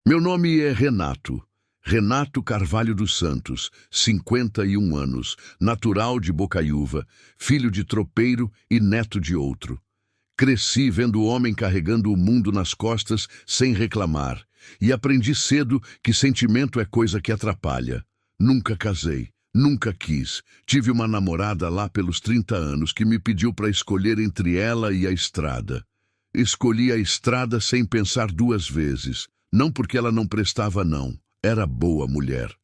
Meu nome é Renato. Renato Carvalho dos Santos, 51 anos, natural de Bocaiúva, filho de tropeiro e neto de outro. Cresci vendo o homem carregando o mundo nas costas sem reclamar, e aprendi cedo que sentimento é coisa que atrapalha. Nunca casei, nunca quis. Tive uma namorada lá pelos 30 anos que me pediu para escolher entre ela e a estrada. Escolhi a estrada sem pensar duas vezes, não porque ela não prestava, não. Era boa mulher.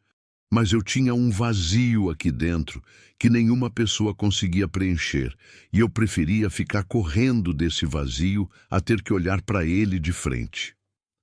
Mas eu tinha um vazio aqui dentro que nenhuma pessoa conseguia preencher, e eu preferia ficar correndo desse vazio a ter que olhar para ele de frente.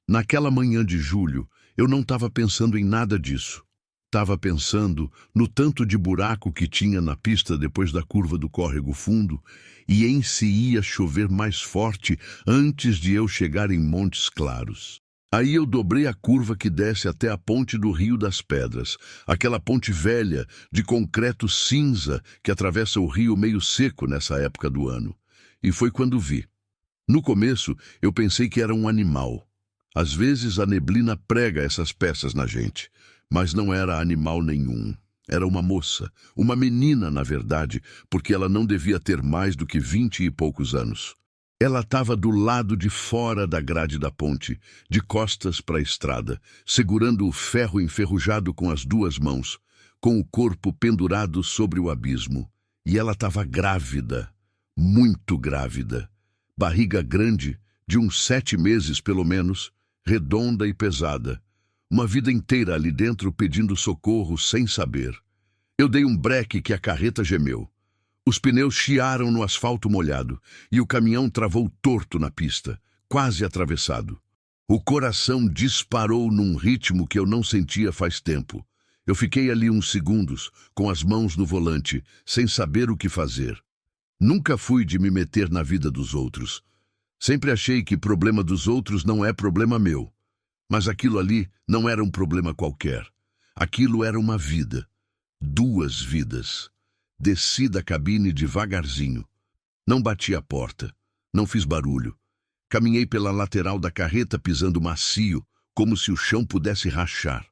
Naquela manhã de julho, eu não estava pensando em nada disso. Estava pensando no tanto de buraco que tinha na pista depois da curva do córrego fundo, e em se ia chover mais forte antes de eu chegar em Montes Claros. Aí eu dobrei a curva que desce até a ponte do Rio das Pedras, aquela ponte velha, de concreto cinza, que atravessa o rio meio seco nessa época do ano. E foi quando vi. No começo, eu pensei que era um animal. Às vezes a neblina prega essas peças na gente, mas não era animal nenhum. Era uma moça, uma menina, na verdade, porque ela não devia ter mais do que 20 e poucos anos. Ela estava do lado de fora da grade da ponte, de costas para a estrada, segurando o ferro enferrujado com as duas mãos, com o corpo pendurado sobre o abismo. E ela estava grávida, muito grávida. Barriga grande, de uns 7 meses pelo menos, redonda e pesada. Uma vida inteira ali dentro pedindo socorro sem saber. Eu dei um breque que a carreta gemeu. Os pneus chiaram no asfalto molhado e o caminhão travou torto na pista, quase atravessado. O coração disparou num ritmo que eu não sentia faz tempo. Eu fiquei ali uns segundos, com as mãos no volante, sem saber o que fazer. Nunca fui de me meter na vida dos outros. Sempre achei que problema dos outros não é problema meu. Mas aquilo ali não era um problema qualquer. Aquilo era uma vida. 2 vidas. Desci da cabine devagarzinho. Não bati a porta. Não fiz barulho. Caminhei pela lateral da carreta pisando macio, como se o chão pudesse rachar.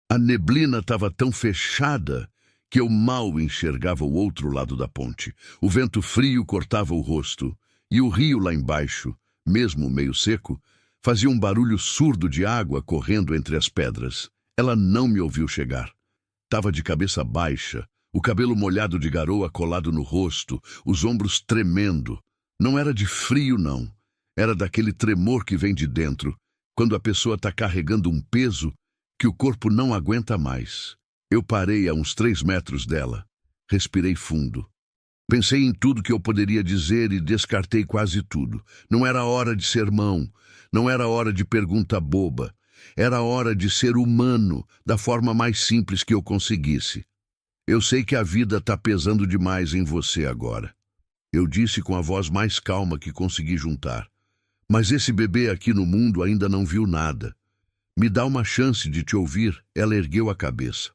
A neblina estava tão fechada que eu mal enxergava o outro lado da ponte. O vento frio cortava o rosto, e o rio lá embaixo, mesmo meio seco, fazia um barulho surdo de água correndo entre as pedras. Ela não me ouviu chegar. Estava de cabeça baixa, o cabelo molhado de garoa colado no rosto, os ombros tremendo. Não era de frio, não. Era daquele tremor que vem de dentro, quando a pessoa está carregando um peso que o corpo não aguenta mais. Eu parei a uns 3 metros dela. Respirei fundo. Pensei em tudo que eu poderia dizer e descartei quase tudo. Não era hora de sermão, não era hora de pergunta boba. Era hora de ser humano, da forma mais simples que eu conseguisse. Eu sei que a vida está pesando demais em você agora. Eu disse com a voz mais calma que consegui juntar. Mas esse bebê aqui no mundo ainda não viu nada. Me dá uma chance de te ouvir. Ela ergueu a cabeça.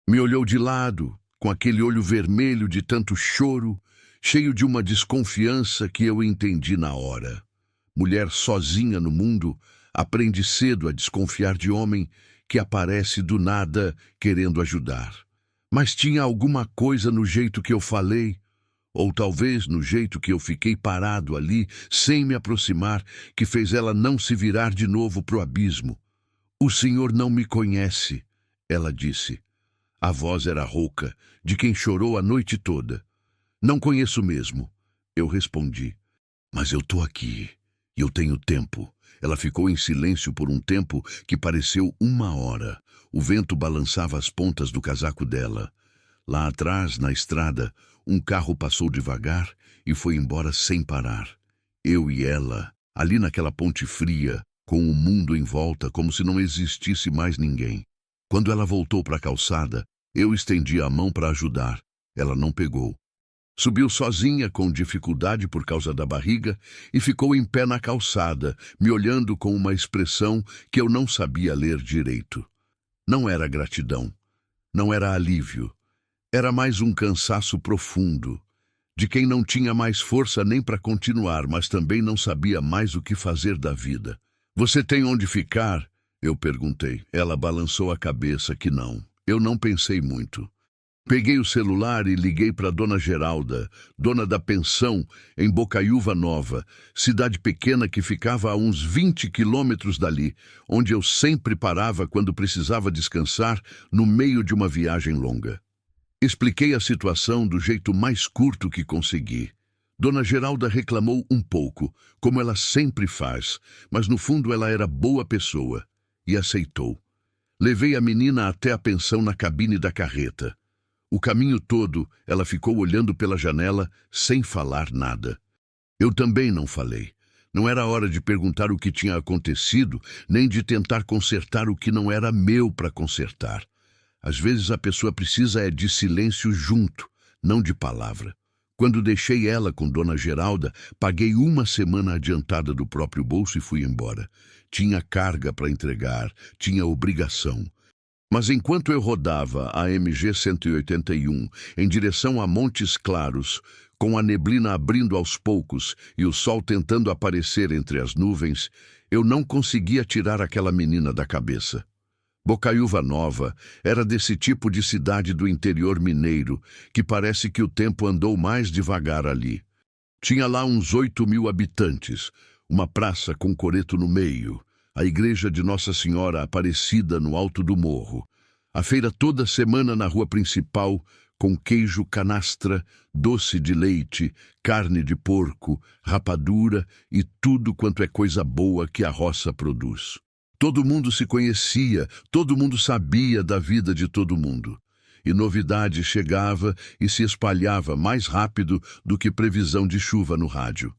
Me olhou de lado, com aquele olho vermelho de tanto choro, cheio de uma desconfiança que eu entendi na hora. Mulher sozinha no mundo, aprende cedo a desconfiar de homem que aparece do nada querendo ajudar. Mas tinha alguma coisa no jeito que eu falei, ou talvez no jeito que eu fiquei parado ali, sem me aproximar, que fez ela não se virar de novo pro abismo. O senhor não me conhece, ela disse. A voz era rouca, de quem chorou a noite toda. Não conheço mesmo, eu respondi. Mas eu tô aqui, e eu tenho tempo. Ela ficou em silêncio por um tempo que pareceu 1 hora. O vento balançava as pontas do casaco dela. Lá atrás, na estrada, um carro passou devagar e foi embora sem parar. Eu e ela, ali naquela ponte fria, com o mundo em volta como se não existisse mais ninguém. Quando ela voltou para a calçada, eu estendi a mão para ajudar. Ela não pegou. Subiu sozinha com dificuldade por causa da barriga e ficou em pé na calçada, me olhando com uma expressão que eu não sabia ler direito. Não era gratidão, não era alívio. Era mais um cansaço profundo, de quem não tinha mais força nem para continuar, mas também não sabia mais o que fazer da vida. Você tem onde ficar? Eu perguntei. Ela balançou a cabeça que não. Eu não pensei muito. Peguei o celular e liguei para Dona Geralda, dona da pensão, em Bocaiúva Nova, cidade pequena que ficava a uns 20 quilômetros dali, onde eu sempre parava quando precisava descansar no meio de uma viagem longa. Expliquei a situação do jeito mais curto que consegui. Dona Geralda reclamou um pouco, como ela sempre faz, mas no fundo ela era boa pessoa, e aceitou. Levei a menina até a pensão na cabine da carreta. O caminho todo, ela ficou olhando pela janela, sem falar nada. Eu também não falei. Não era hora de perguntar o que tinha acontecido, nem de tentar consertar o que não era meu para consertar. Às vezes a pessoa precisa de silêncio junto, não de palavra. Quando deixei ela com Dona Geralda, paguei uma semana adiantada do próprio bolso e fui embora. Tinha carga para entregar, tinha obrigação. Mas enquanto eu rodava a MG 181 em direção a Montes Claros, com a neblina abrindo aos poucos e o sol tentando aparecer entre as nuvens, eu não conseguia tirar aquela menina da cabeça. Bocaiúva Nova era desse tipo de cidade do interior mineiro, que parece que o tempo andou mais devagar ali. Tinha lá uns 8.000 habitantes, uma praça com coreto no meio, a igreja de Nossa Senhora Aparecida no alto do morro, a feira toda semana na rua principal, com queijo canastra, doce de leite, carne de porco, rapadura e tudo quanto é coisa boa que a roça produz. Todo mundo se conhecia, todo mundo sabia da vida de todo mundo. E novidade chegava e se espalhava mais rápido do que previsão de chuva no rádio.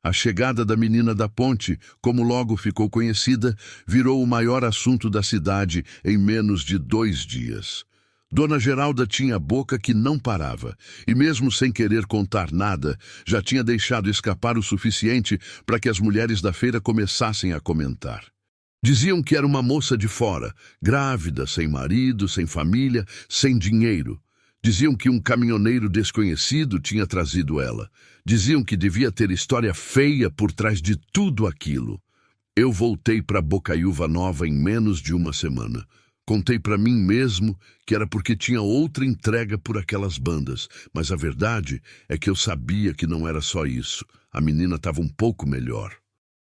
A chegada da menina da ponte, como logo ficou conhecida, virou o maior assunto da cidade em menos de 2 dias. Dona Geralda tinha a boca que não parava, e mesmo sem querer contar nada, já tinha deixado escapar o suficiente para que as mulheres da feira começassem a comentar. Diziam que era uma moça de fora, grávida, sem marido, sem família, sem dinheiro. Diziam que um caminhoneiro desconhecido tinha trazido ela. Diziam que devia ter história feia por trás de tudo aquilo. Eu voltei para Bocaiúva Nova em menos de uma semana. Contei para mim mesmo que era porque tinha outra entrega por aquelas bandas, mas a verdade é que eu sabia que não era só isso. A menina estava um pouco melhor.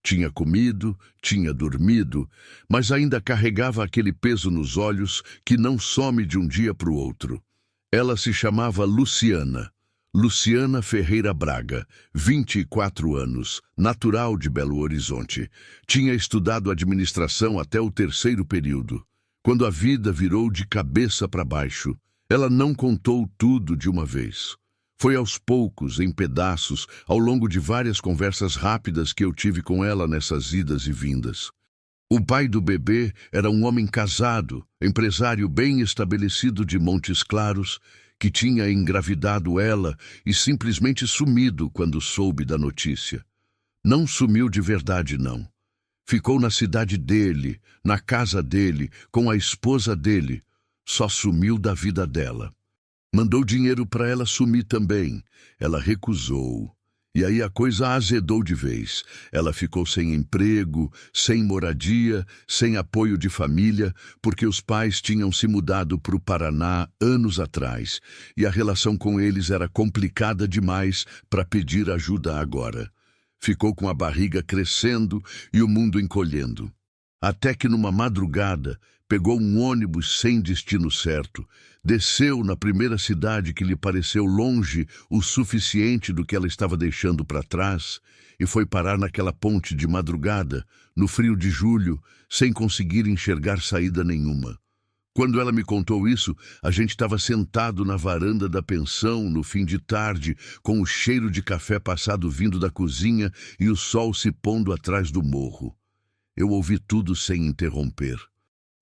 Tinha comido, tinha dormido, mas ainda carregava aquele peso nos olhos que não some de um dia para o outro. Ela se chamava Luciana Ferreira Braga, 24 anos, natural de Belo Horizonte. Tinha estudado administração até o 3º período. Quando a vida virou de cabeça para baixo, ela não contou tudo de uma vez. Foi aos poucos, em pedaços, ao longo de várias conversas rápidas que eu tive com ela nessas idas e vindas. O pai do bebê era um homem casado, empresário bem estabelecido de Montes Claros, que tinha engravidado ela e simplesmente sumido quando soube da notícia. Não sumiu de verdade, não. Ficou na cidade dele, na casa dele, com a esposa dele. Só sumiu da vida dela. Mandou dinheiro para ela sumir também. Ela recusou. E aí a coisa azedou de vez. Ela ficou sem emprego, sem moradia, sem apoio de família, porque os pais tinham se mudado para o Paraná anos atrás, e a relação com eles era complicada demais para pedir ajuda agora. Ficou com a barriga crescendo e o mundo encolhendo. Até que numa madrugada pegou um ônibus sem destino certo, desceu na primeira cidade que lhe pareceu longe o suficiente do que ela estava deixando para trás e foi parar naquela ponte de madrugada, no frio de julho, sem conseguir enxergar saída nenhuma. Quando ela me contou isso, a gente estava sentado na varanda da pensão no fim de tarde, com o cheiro de café passado vindo da cozinha e o sol se pondo atrás do morro. Eu ouvi tudo sem interromper.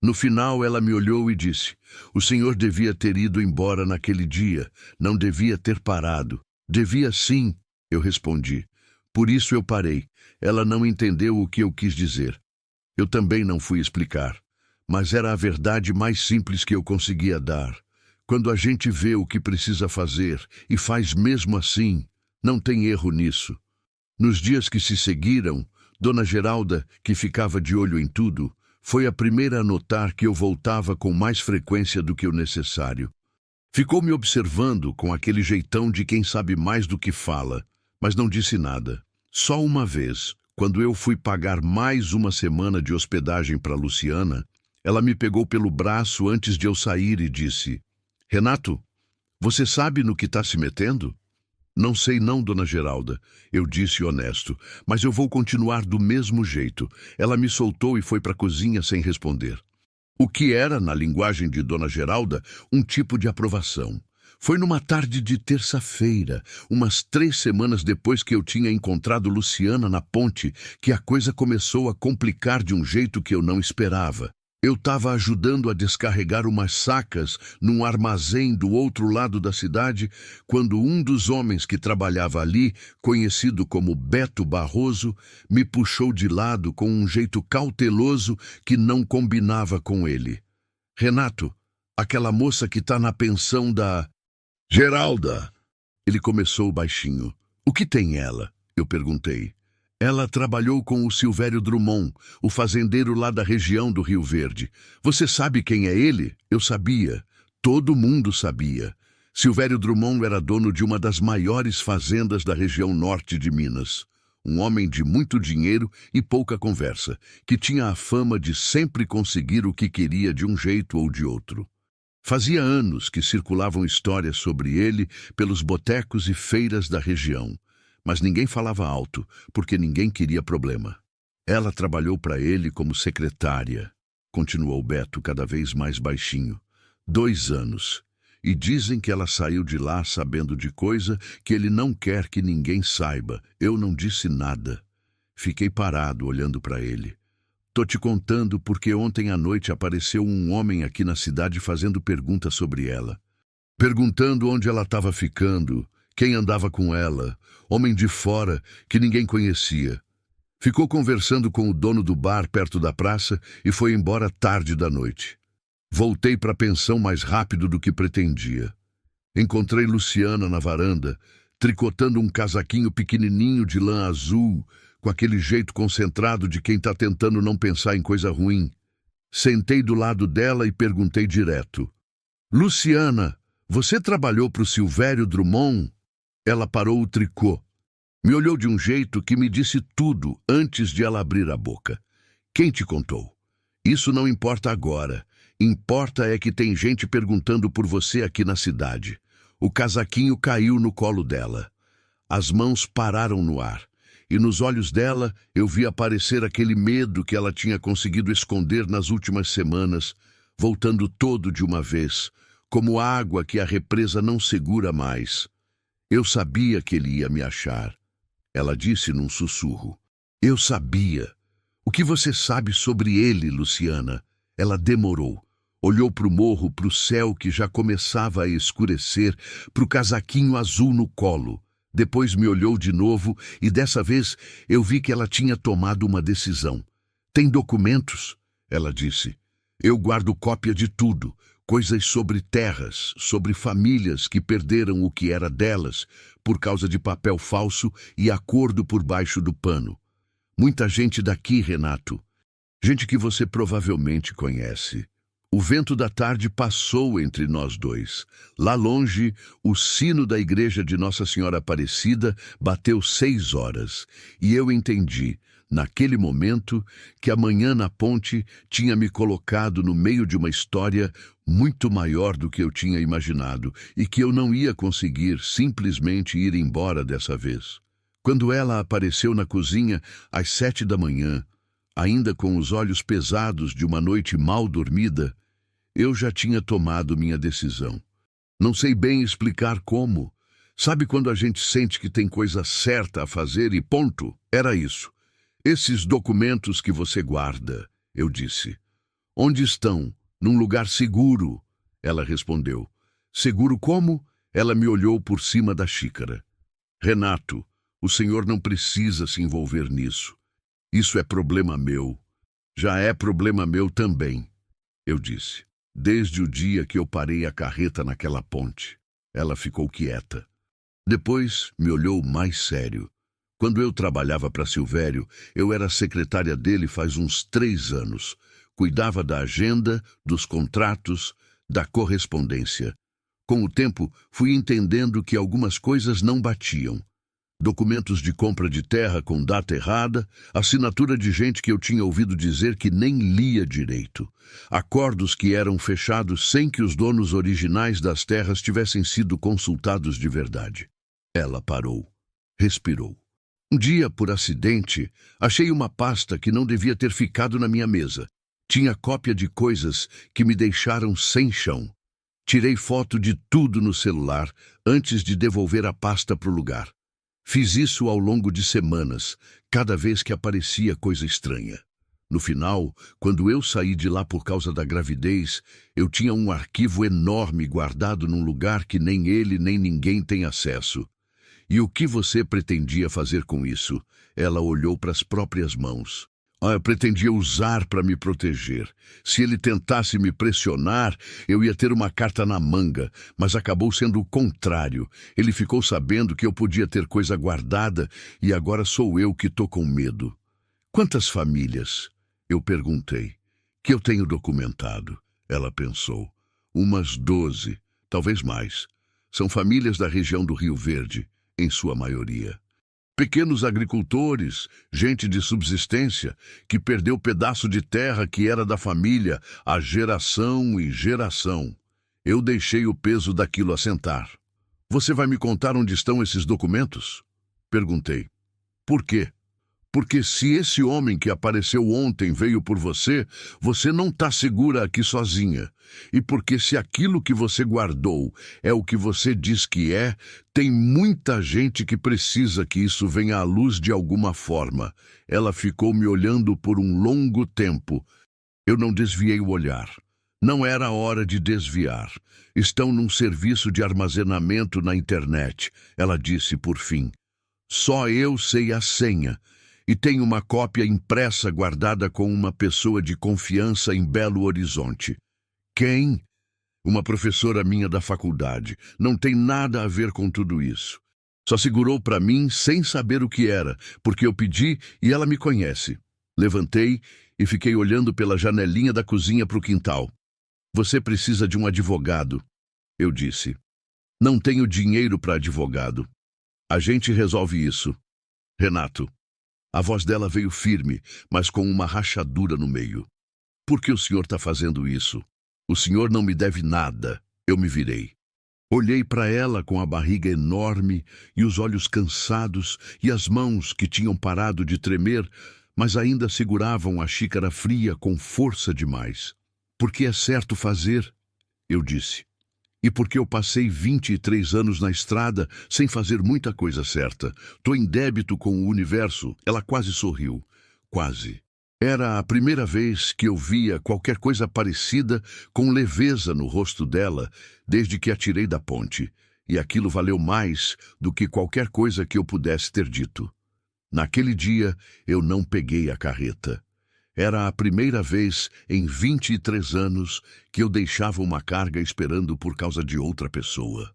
No final, ela me olhou e disse: "O senhor devia ter ido embora naquele dia, não devia ter parado." "Devia sim," eu respondi. "Por isso eu parei." Ela não entendeu o que eu quis dizer. Eu também não fui explicar, mas era a verdade mais simples que eu conseguia dar. Quando a gente vê o que precisa fazer e faz mesmo assim, não tem erro nisso. Nos dias que se seguiram, Dona Geralda, que ficava de olho em tudo, foi a primeira a notar que eu voltava com mais frequência do que o necessário. Ficou me observando com aquele jeitão de quem sabe mais do que fala, mas não disse nada. Só uma vez, quando eu fui pagar mais uma semana de hospedagem para Luciana, ela me pegou pelo braço antes de eu sair e disse: Renato, você sabe no que está se metendo? Não sei não, dona Geralda, eu disse honesto, mas eu vou continuar do mesmo jeito. Ela me soltou e foi para a cozinha sem responder. O que era, na linguagem de dona Geralda, um tipo de aprovação. Foi numa tarde de terça-feira, umas 3 semanas depois que eu tinha encontrado Luciana na ponte, que a coisa começou a complicar de um jeito que eu não esperava. Eu estava ajudando a descarregar umas sacas num armazém do outro lado da cidade, quando um dos homens que trabalhava ali, conhecido como Beto Barroso, me puxou de lado com um jeito cauteloso que não combinava com ele. Renato, aquela moça que está na pensão da... Geralda! Ele começou baixinho. O que tem ela? Eu perguntei. Ela trabalhou com o Silvério Drummond, o fazendeiro lá da região do Rio Verde. Você sabe quem é ele? Eu sabia. Todo mundo sabia. Silvério Drummond era dono de uma das maiores fazendas da região norte de Minas. Um homem de muito dinheiro e pouca conversa, que tinha a fama de sempre conseguir o que queria de um jeito ou de outro. Fazia anos que circulavam histórias sobre ele pelos botecos e feiras da região. Mas ninguém falava alto, porque ninguém queria problema. Ela trabalhou para ele como secretária, continuou Beto cada vez mais baixinho. 2 anos. E dizem que ela saiu de lá sabendo de coisa que ele não quer que ninguém saiba. Eu não disse nada. Fiquei parado olhando para ele. Tô te contando porque ontem à noite apareceu um homem aqui na cidade fazendo perguntas sobre ela. Perguntando onde ela estava ficando, quem andava com ela, homem de fora que ninguém conhecia. Ficou conversando com o dono do bar perto da praça e foi embora tarde da noite. Voltei para a pensão mais rápido do que pretendia. Encontrei Luciana na varanda, tricotando um casaquinho pequenininho de lã azul, com aquele jeito concentrado de quem está tentando não pensar em coisa ruim. Sentei do lado dela e perguntei direto: Luciana, você trabalhou para o Silvério Drummond? Ela parou o tricô. Me olhou de um jeito que me disse tudo antes de ela abrir a boca. Quem te contou? Isso não importa agora. Importa é que tem gente perguntando por você aqui na cidade. O casaquinho caiu no colo dela. As mãos pararam no ar. E nos olhos dela eu vi aparecer aquele medo que ela tinha conseguido esconder nas últimas semanas, voltando todo de uma vez, como água que a represa não segura mais. Eu sabia que ele ia me achar. Ela disse num sussurro. Eu sabia. O que você sabe sobre ele, Luciana? Ela demorou. Olhou para o morro, para o céu que já começava a escurecer, para o casaquinho azul no colo. Depois me olhou de novo e dessa vez eu vi que ela tinha tomado uma decisão. Tem documentos? Ela disse. Eu guardo cópia de tudo. Coisas sobre terras, sobre famílias que perderam o que era delas por causa de papel falso e acordo por baixo do pano. Muita gente daqui, Renato. Gente que você provavelmente conhece. O vento da tarde passou entre nós dois. Lá longe, o sino da igreja de Nossa Senhora Aparecida bateu 6 horas. E eu entendi, naquele momento, que a manhã na ponte tinha me colocado no meio de uma história muito maior do que eu tinha imaginado e que eu não ia conseguir simplesmente ir embora dessa vez. Quando ela apareceu na cozinha às 7 da manhã, ainda com os olhos pesados de uma noite mal dormida, eu já tinha tomado minha decisão. Não sei bem explicar como. Sabe quando a gente sente que tem coisa certa a fazer e ponto? Era isso. Esses documentos que você guarda, eu disse. Onde estão? Num lugar seguro. Ela respondeu. Seguro como? Ela me olhou por cima da xícara. Renato, o senhor não precisa se envolver nisso. Isso é problema meu. Já é problema meu também, eu disse. Desde o dia que eu parei a carreta naquela ponte. Ela ficou quieta. Depois me olhou mais sério. Quando eu trabalhava para Silvério, eu era secretária dele faz uns 3 anos. Cuidava da agenda, dos contratos, da correspondência. Com o tempo, fui entendendo que algumas coisas não batiam. Documentos de compra de terra com data errada, assinatura de gente que eu tinha ouvido dizer que nem lia direito, acordos que eram fechados sem que os donos originais das terras tivessem sido consultados de verdade. Ela parou, respirou. Um dia, por acidente, achei uma pasta que não devia ter ficado na minha mesa. Tinha cópia de coisas que me deixaram sem chão. Tirei foto de tudo no celular antes de devolver a pasta para o lugar. Fiz isso ao longo de semanas, cada vez que aparecia coisa estranha. No final, quando eu saí de lá por causa da gravidez, eu tinha um arquivo enorme guardado num lugar que nem ele nem ninguém tem acesso. E o que você pretendia fazer com isso? Ela olhou para as próprias mãos. Eu pretendia usar para me proteger. Se ele tentasse me pressionar, eu ia ter uma carta na manga, mas acabou sendo o contrário. Ele ficou sabendo que eu podia ter coisa guardada e agora sou eu que estou com medo. Quantas famílias? Eu perguntei. Que eu tenho documentado. Ela pensou. Umas 12, talvez mais. São famílias da região do Rio Verde, em sua maioria. Pequenos agricultores, gente de subsistência, que perdeu pedaço de terra que era da família há geração e geração. Eu deixei o peso daquilo assentar. Você vai me contar onde estão esses documentos? Perguntei. Por quê? Porque se esse homem que apareceu ontem veio por você, você não está segura aqui sozinha. E porque se aquilo que você guardou é o que você diz que é, tem muita gente que precisa que isso venha à luz de alguma forma. Ela ficou me olhando por um longo tempo. Eu não desviei o olhar. Não era hora de desviar. Estão num serviço de armazenamento na internet, ela disse por fim. Só eu sei a senha. E tem uma cópia impressa guardada com uma pessoa de confiança em Belo Horizonte. Quem? Uma professora minha da faculdade. Não tem nada a ver com tudo isso. Só segurou para mim sem saber o que era, porque eu pedi e ela me conhece. Levantei e fiquei olhando pela janelinha da cozinha para o quintal. Você precisa de um advogado, eu disse. Não tenho dinheiro para advogado. A gente resolve isso. Renato. A voz dela veio firme, mas com uma rachadura no meio. Por que o senhor está fazendo isso? O senhor não me deve nada. Eu me virei. Olhei para ela com a barriga enorme e os olhos cansados e as mãos que tinham parado de tremer, mas ainda seguravam a xícara fria com força demais. Porque é certo fazer, eu disse. E porque eu passei 23 anos na estrada sem fazer muita coisa certa. Tô em débito com o universo. Ela quase sorriu. Quase. Era a primeira vez que eu via qualquer coisa parecida com leveza no rosto dela desde que a tirei da ponte. E aquilo valeu mais do que qualquer coisa que eu pudesse ter dito. Naquele dia, eu não peguei a carreta. Era a primeira vez em 23 anos que eu deixava uma carga esperando por causa de outra pessoa.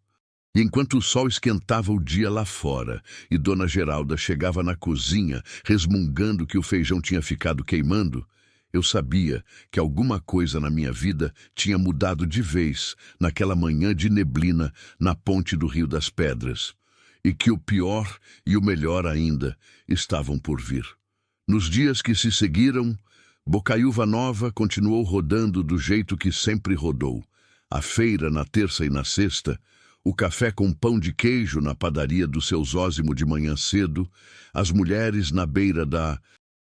E enquanto o sol esquentava o dia lá fora e Dona Geralda chegava na cozinha resmungando que o feijão tinha ficado queimando, eu sabia que alguma coisa na minha vida tinha mudado de vez naquela manhã de neblina na ponte do Rio das Pedras, e que o pior e o melhor ainda estavam por vir. Nos dias que se seguiram, Bocaiúva Nova continuou rodando do jeito que sempre rodou. A feira na terça e na sexta, o café com pão de queijo na padaria do seu Zósimo de manhã cedo, as mulheres na beira da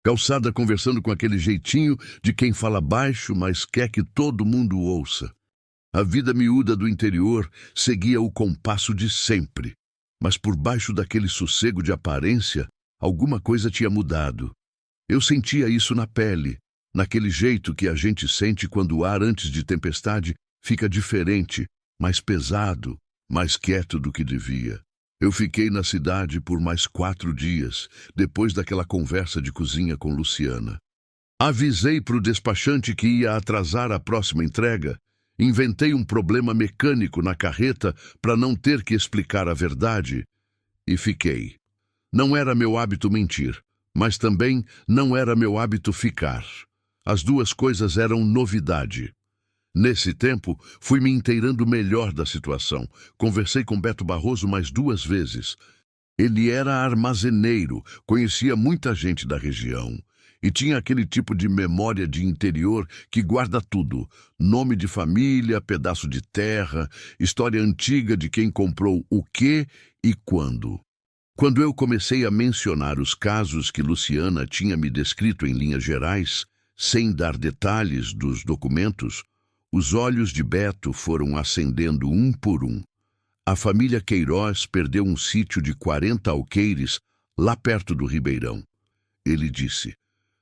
calçada conversando com aquele jeitinho de quem fala baixo, mas quer que todo mundo ouça. A vida miúda do interior seguia o compasso de sempre, mas por baixo daquele sossego de aparência, alguma coisa tinha mudado. Eu sentia isso na pele, naquele jeito que a gente sente quando o ar antes de tempestade fica diferente, mais pesado, mais quieto do que devia. Eu fiquei na cidade por mais 4 dias, depois daquela conversa de cozinha com Luciana. Avisei para o despachante que ia atrasar a próxima entrega, inventei um problema mecânico na carreta para não ter que explicar a verdade, e fiquei. Não era meu hábito mentir. Mas também não era meu hábito ficar. As duas coisas eram novidade. Nesse tempo, fui me inteirando melhor da situação. Conversei com Beto Barroso mais 2 vezes. Ele era armazeneiro, conhecia muita gente da região e tinha aquele tipo de memória de interior que guarda tudo: nome de família, pedaço de terra, história antiga de quem comprou o quê e quando. Quando eu comecei a mencionar os casos que Luciana tinha me descrito em linhas gerais, sem dar detalhes dos documentos, os olhos de Beto foram acendendo um por um. A família Queiroz perdeu um sítio de 40 alqueires lá perto do Ribeirão. Ele disse,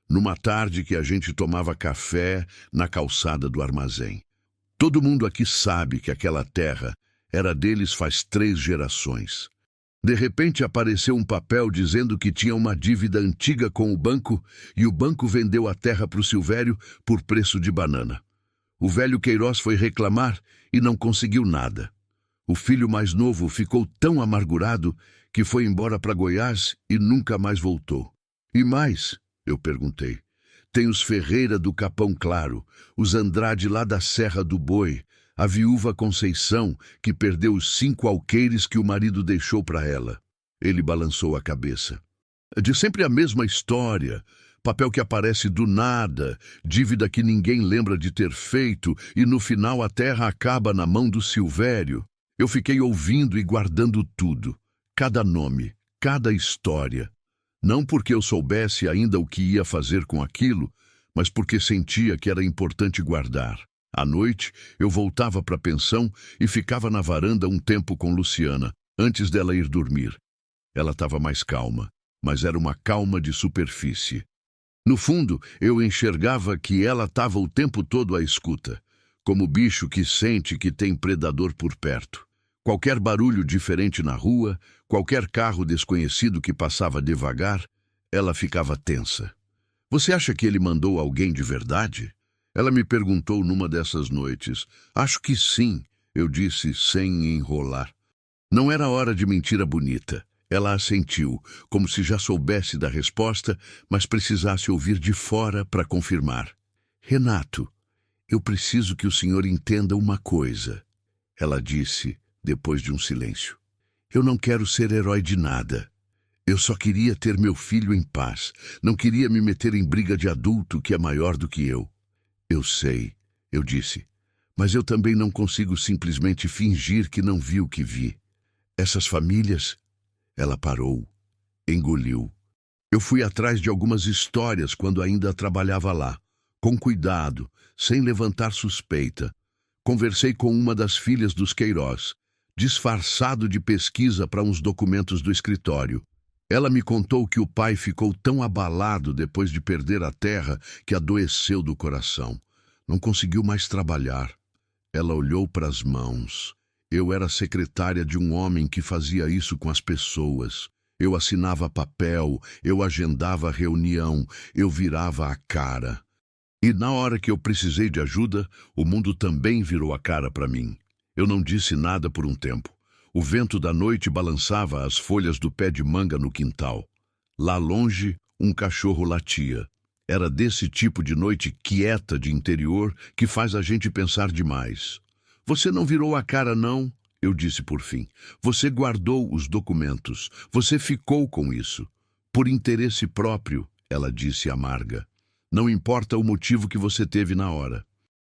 numa tarde que a gente tomava café na calçada do armazém. Todo mundo aqui sabe que aquela terra era deles faz 3 gerações. De repente apareceu um papel dizendo que tinha uma dívida antiga com o banco e o banco vendeu a terra para o Silvério por preço de banana. O velho Queiroz foi reclamar e não conseguiu nada. O filho mais novo ficou tão amargurado que foi embora para Goiás e nunca mais voltou. E mais? Eu perguntei. Tem os Ferreira do Capão Claro, os Andrade lá da Serra do Boi, a viúva Conceição, que perdeu os 5 alqueires que o marido deixou para ela. Ele balançou a cabeça. De sempre a mesma história. Papel que aparece do nada, dívida que ninguém lembra de ter feito, e no final a terra acaba na mão do Silvério. Eu fiquei ouvindo e guardando tudo, cada nome, cada história. Não porque eu soubesse ainda o que ia fazer com aquilo, mas porque sentia que era importante guardar. À noite, eu voltava para a pensão e ficava na varanda um tempo com Luciana, antes dela ir dormir. Ela estava mais calma, mas era uma calma de superfície. No fundo, eu enxergava que ela estava o tempo todo à escuta, como bicho que sente que tem predador por perto. Qualquer barulho diferente na rua, qualquer carro desconhecido que passava devagar, ela ficava tensa. Você acha que ele mandou alguém de verdade? Ela me perguntou numa dessas noites. Acho que sim, eu disse sem enrolar. Não era hora de mentira bonita. Ela assentiu, como se já soubesse da resposta, mas precisasse ouvir de fora para confirmar. Renato, eu preciso que o senhor entenda uma coisa. Ela disse, depois de um silêncio. Eu não quero ser herói de nada. Eu só queria ter meu filho em paz. Não queria me meter em briga de adulto que é maior do que eu. Eu sei, eu disse, mas eu também não consigo simplesmente fingir que não vi o que vi. Essas famílias... Ela parou, engoliu. Eu fui atrás de algumas histórias quando ainda trabalhava lá, com cuidado, sem levantar suspeita. Conversei com uma das filhas dos Queiroz, disfarçado de pesquisa para uns documentos do escritório. Ela me contou que o pai ficou tão abalado depois de perder a terra que adoeceu do coração. Não conseguiu mais trabalhar. Ela olhou para as mãos. Eu era secretária de um homem que fazia isso com as pessoas. Eu assinava papel, eu agendava reunião, eu virava a cara. E na hora que eu precisei de ajuda, o mundo também virou a cara para mim. Eu não disse nada por um tempo. O vento da noite balançava as folhas do pé de manga no quintal. Lá longe, um cachorro latia. Era desse tipo de noite quieta de interior que faz a gente pensar demais. Você não virou a cara, não? Eu disse por fim. Você guardou os documentos. Você ficou com isso. Por interesse próprio, ela disse amarga. Não importa o motivo que você teve na hora.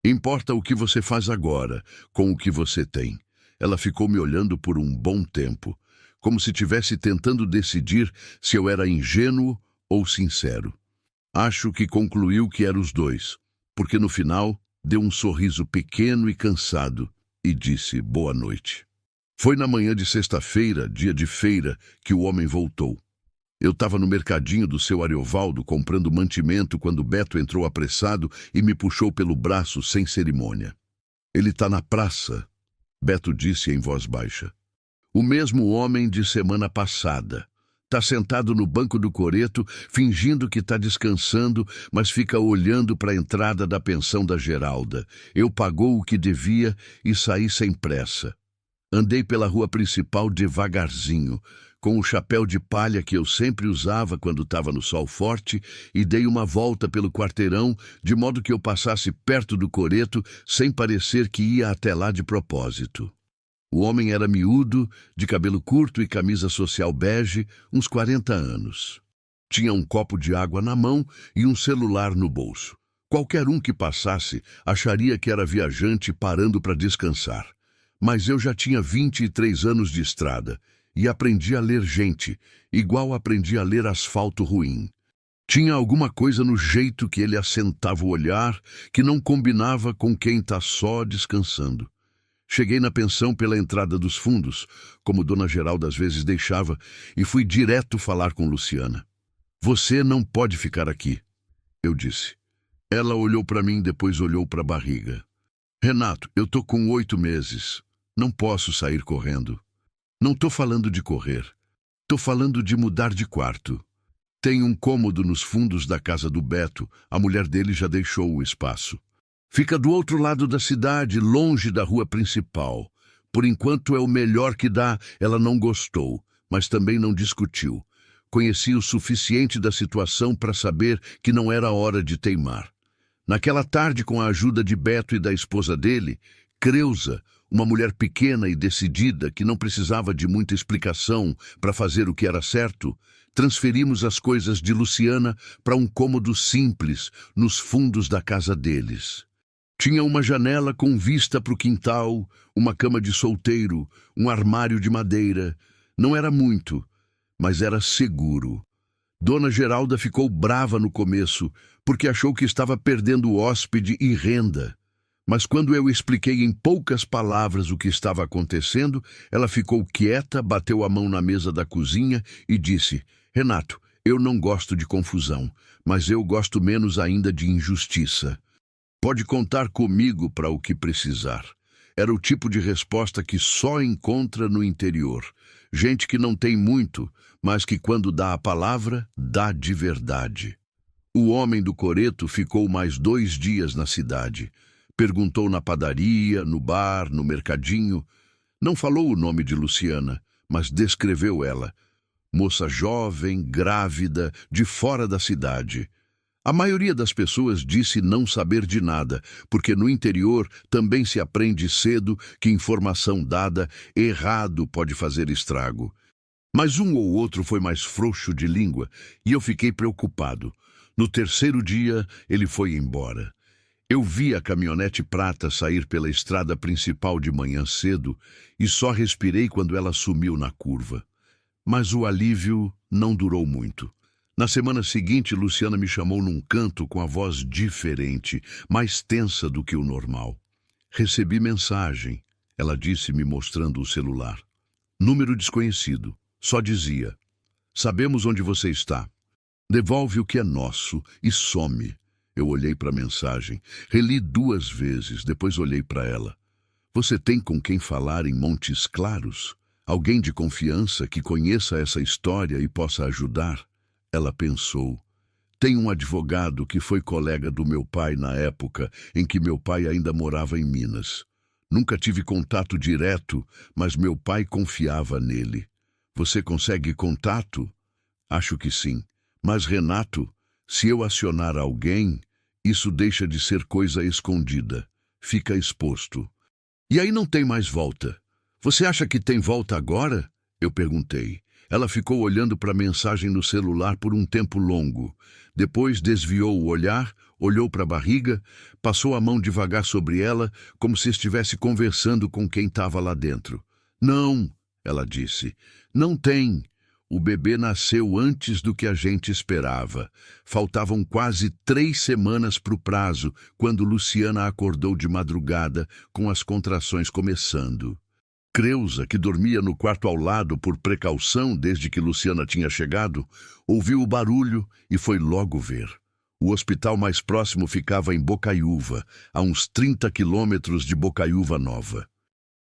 Importa o que você faz agora, com o que você tem. Ela ficou me olhando por um bom tempo, como se estivesse tentando decidir se eu era ingênuo ou sincero. Acho que concluiu que eram os dois, porque no final deu um sorriso pequeno e cansado e disse boa noite. Foi na manhã de sexta-feira, dia de feira, que o homem voltou. Eu estava no mercadinho do seu Ariovaldo comprando mantimento quando Beto entrou apressado e me puxou pelo braço sem cerimônia. Ele está na praça, Beto disse em voz baixa. O mesmo homem de semana passada. Está sentado no banco do coreto, fingindo que está descansando, mas fica olhando para a entrada da pensão da Geralda. Eu pagou o que devia e saí sem pressa. Andei pela rua principal devagarzinho, com o chapéu de palha que eu sempre usava quando estava no sol forte e dei uma volta pelo quarteirão, de modo que eu passasse perto do coreto sem parecer que ia até lá de propósito. O homem era miúdo, de cabelo curto e camisa social bege, uns 40 anos. Tinha um copo de água na mão e um celular no bolso. Qualquer um que passasse acharia que era viajante parando para descansar. Mas eu já tinha 23 anos de estrada e aprendi a ler gente, igual aprendi a ler asfalto ruim. Tinha alguma coisa no jeito que ele assentava o olhar que não combinava com quem está só descansando. Cheguei na pensão pela entrada dos fundos, como Dona Geralda às vezes deixava, e fui direto falar com Luciana. Você não pode ficar aqui, eu disse. Ela olhou para mim, depois olhou para a barriga. Renato, eu tô com 8 meses. Não posso sair correndo. Não tô falando de correr. Tô falando de mudar de quarto. Tem um cômodo nos fundos da casa do Beto. A mulher dele já deixou o espaço. Fica do outro lado da cidade, longe da rua principal. Por enquanto é o melhor que dá. Ela não gostou, mas também não discutiu. Conheci o suficiente da situação para saber que não era hora de teimar. Naquela tarde, com a ajuda de Beto e da esposa dele, Creuza, uma mulher pequena e decidida que não precisava de muita explicação para fazer o que era certo, transferimos as coisas de Luciana para um cômodo simples nos fundos da casa deles. Tinha uma janela com vista para o quintal, uma cama de solteiro, um armário de madeira. Não era muito, mas era seguro. Dona Geralda ficou brava no começo, porque achou que estava perdendo hóspede e renda. Mas quando eu expliquei em poucas palavras o que estava acontecendo, ela ficou quieta, bateu a mão na mesa da cozinha e disse: Renato, eu não gosto de confusão, mas eu gosto menos ainda de injustiça. Pode contar comigo para o que precisar. Era o tipo de resposta que só encontra no interior. Gente que não tem muito, mas que quando dá a palavra, dá de verdade. O homem do coreto ficou mais 2 dias na cidade. Perguntou na padaria, no bar, no mercadinho. Não falou o nome de Luciana, mas descreveu ela. Moça jovem, grávida, de fora da cidade. A maioria das pessoas disse não saber de nada, porque no interior também se aprende cedo que informação dada errado pode fazer estrago. Mas um ou outro foi mais frouxo de língua e eu fiquei preocupado. No 3º dia, ele foi embora. Eu vi a caminhonete prata sair pela estrada principal de manhã cedo e só respirei quando ela sumiu na curva. Mas o alívio não durou muito. Na semana seguinte, Luciana me chamou num canto com a voz diferente, mais tensa do que o normal. Recebi mensagem, ela disse, me mostrando o celular. Número desconhecido. Só dizia: sabemos onde você está. Devolve o que é nosso e some. Eu olhei para a mensagem, reli 2 vezes, depois olhei para ela. Você tem com quem falar em Montes Claros? Alguém de confiança que conheça essa história e possa ajudar? Ela pensou. Tem um advogado que foi colega do meu pai na época em que meu pai ainda morava em Minas. Nunca tive contato direto, mas meu pai confiava nele. Você consegue contato? Acho que sim. Mas, Renato, se eu acionar alguém, isso deixa de ser coisa escondida. Fica exposto. E aí não tem mais volta. Você acha que tem volta agora? Eu perguntei. Ela ficou olhando para a mensagem no celular por um tempo longo. Depois desviou o olhar, olhou para a barriga, passou a mão devagar sobre ela, como se estivesse conversando com quem estava lá dentro. Não, ela disse, não tem. O bebê nasceu antes do que a gente esperava. Faltavam quase 3 semanas para o prazo, quando Luciana acordou de madrugada, com as contrações começando. Creuza, que dormia no quarto ao lado por precaução desde que Luciana tinha chegado, ouviu o barulho e foi logo ver. O hospital mais próximo ficava em Bocaiúva, a uns 30 quilômetros de Bocaiúva Nova.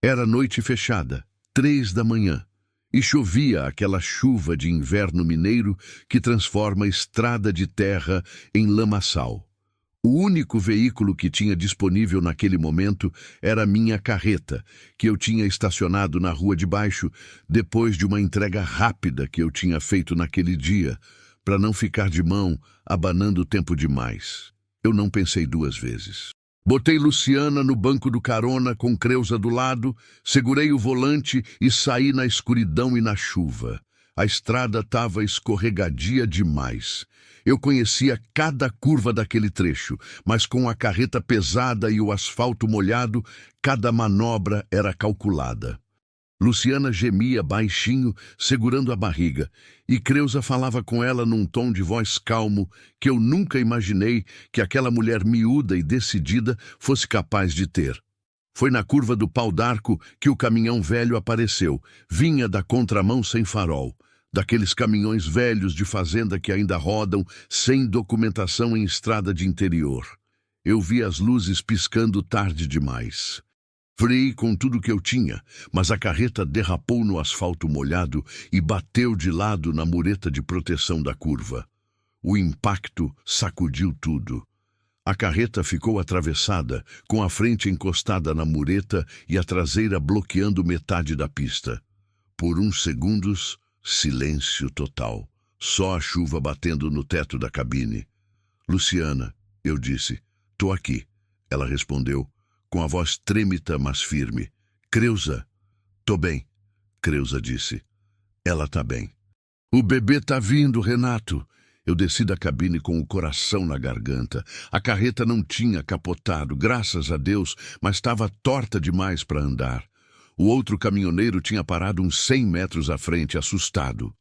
Era noite fechada, 3 da manhã, e chovia aquela chuva de inverno mineiro que transforma estrada de terra em lamaçal. O único veículo que tinha disponível naquele momento era a minha carreta, que eu tinha estacionado na rua de baixo depois de uma entrega rápida que eu tinha feito naquele dia, para não ficar de mão abanando tempo demais. Eu não pensei duas vezes. Botei Luciana no banco do carona com Creuza do lado, segurei o volante e saí na escuridão e na chuva. A estrada estava escorregadia demais. Eu conhecia cada curva daquele trecho, mas com a carreta pesada e o asfalto molhado, cada manobra era calculada. Luciana gemia baixinho, segurando a barriga, e Creuza falava com ela num tom de voz calmo que eu nunca imaginei que aquela mulher miúda e decidida fosse capaz de ter. Foi na curva do Pau d'Arco que o caminhão velho apareceu. Vinha da contramão sem farol, daqueles caminhões velhos de fazenda que ainda rodam sem documentação em estrada de interior. Eu vi as luzes piscando tarde demais. Freiei com tudo que eu tinha, mas a carreta derrapou no asfalto molhado e bateu de lado na mureta de proteção da curva. O impacto sacudiu tudo. A carreta ficou atravessada, com a frente encostada na mureta e a traseira bloqueando metade da pista. Por uns segundos, silêncio total. Só a chuva batendo no teto da cabine. Luciana, eu disse, tô aqui. Ela respondeu, com a voz trêmita, mas firme. Creuza, tô bem. Creuza disse. Ela tá bem. O bebê tá vindo, Renato. Eu desci da cabine com o coração na garganta. A carreta não tinha capotado, graças a Deus, mas estava torta demais para andar. O outro caminhoneiro tinha parado uns 100 metros à frente, assustado.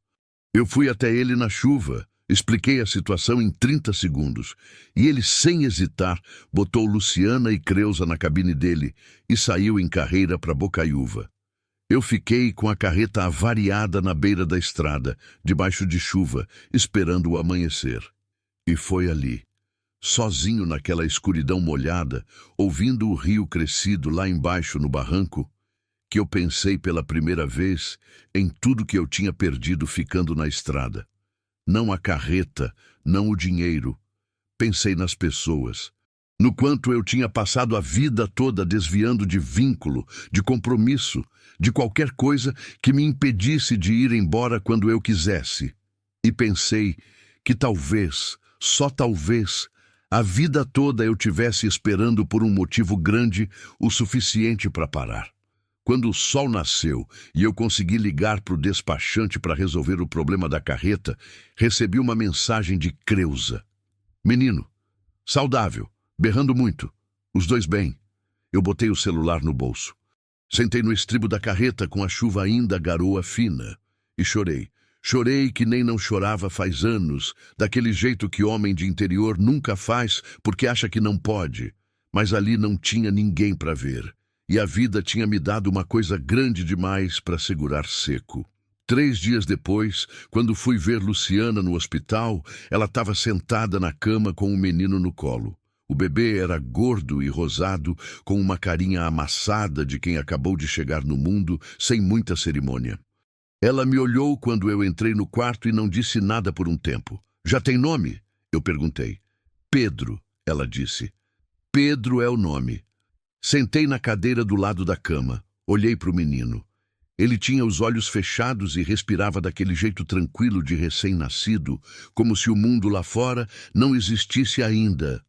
Eu fui até ele na chuva, expliquei a situação em 30 segundos, e ele, sem hesitar, botou Luciana e Creuza na cabine dele e saiu em carreira para Bocaiúva. Eu fiquei com a carreta avariada na beira da estrada, debaixo de chuva, esperando o amanhecer. E foi ali, sozinho naquela escuridão molhada, ouvindo o rio crescido lá embaixo no barranco, que eu pensei pela primeira vez em tudo que eu tinha perdido ficando na estrada. Não a carreta, não o dinheiro. Pensei nas pessoas. No quanto eu tinha passado a vida toda desviando de vínculo, de compromisso, de qualquer coisa que me impedisse de ir embora quando eu quisesse. E pensei que talvez, só talvez, a vida toda eu tivesse esperando por um motivo grande o suficiente para parar. Quando o sol nasceu e eu consegui ligar para o despachante para resolver o problema da carreta, recebi uma mensagem de Creuza. Menino, saudável, berrando muito, os dois bem. Eu botei o celular no bolso. Sentei no estribo da carreta com a chuva ainda garoa fina e chorei. Chorei que nem não chorava faz anos, daquele jeito que homem de interior nunca faz porque acha que não pode. Mas ali não tinha ninguém para ver. E a vida tinha me dado uma coisa grande demais para segurar seco. 3 dias depois, quando fui ver Luciana no hospital, ela estava sentada na cama com um menino no colo. O bebê era gordo e rosado, com uma carinha amassada de quem acabou de chegar no mundo, sem muita cerimônia. Ela me olhou quando eu entrei no quarto e não disse nada por um tempo. Já tem nome? Eu perguntei. Pedro, ela disse. Pedro é o nome. Sentei na cadeira do lado da cama. Olhei para o menino. Ele tinha os olhos fechados e respirava daquele jeito tranquilo de recém-nascido, como se o mundo lá fora não existisse ainda.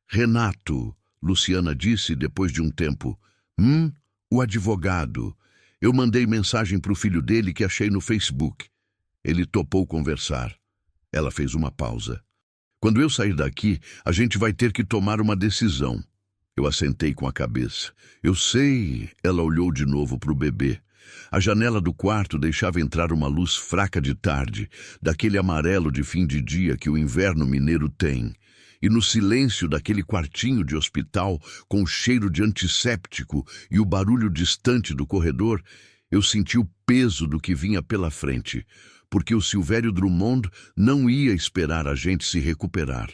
Renato, Luciana disse depois de um tempo. O advogado. Eu mandei mensagem para o filho dele que achei no Facebook. Ele topou conversar. Ela fez uma pausa. Quando eu sair daqui, a gente vai ter que tomar uma decisão. Eu assentei com a cabeça. Eu sei, ela olhou de novo para o bebê. A janela do quarto deixava entrar uma luz fraca de tarde, daquele amarelo de fim de dia que o inverno mineiro tem. E no silêncio daquele quartinho de hospital, com o cheiro de antisséptico e o barulho distante do corredor, eu senti o peso do que vinha pela frente, porque o Silvério Drummond não ia esperar a gente se recuperar.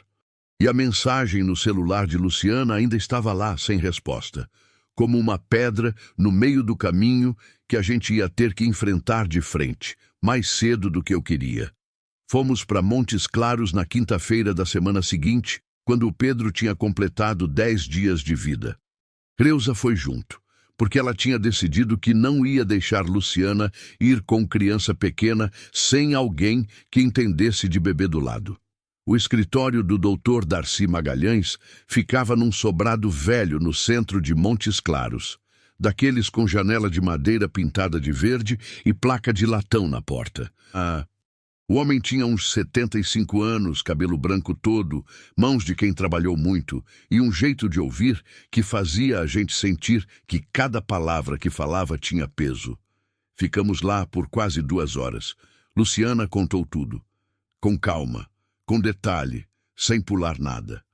E a mensagem no celular de Luciana ainda estava lá, sem resposta, como uma pedra no meio do caminho que a gente ia ter que enfrentar de frente, mais cedo do que eu queria. Fomos para Montes Claros na quinta-feira da semana seguinte, quando o Pedro tinha completado 10 dias de vida. Creusa foi junto, porque ela tinha decidido que não ia deixar Luciana ir com criança pequena sem alguém que entendesse de bebê do lado. O escritório do Dr. Darcy Magalhães ficava num sobrado velho no centro de Montes Claros, daqueles com janela de madeira pintada de verde e placa de latão na porta. O homem tinha uns 75 anos, cabelo branco todo, mãos de quem trabalhou muito e um jeito de ouvir que fazia a gente sentir que cada palavra que falava tinha peso. Ficamos lá por quase 2 horas. Luciana contou tudo, com calma, com detalhe, sem pular nada.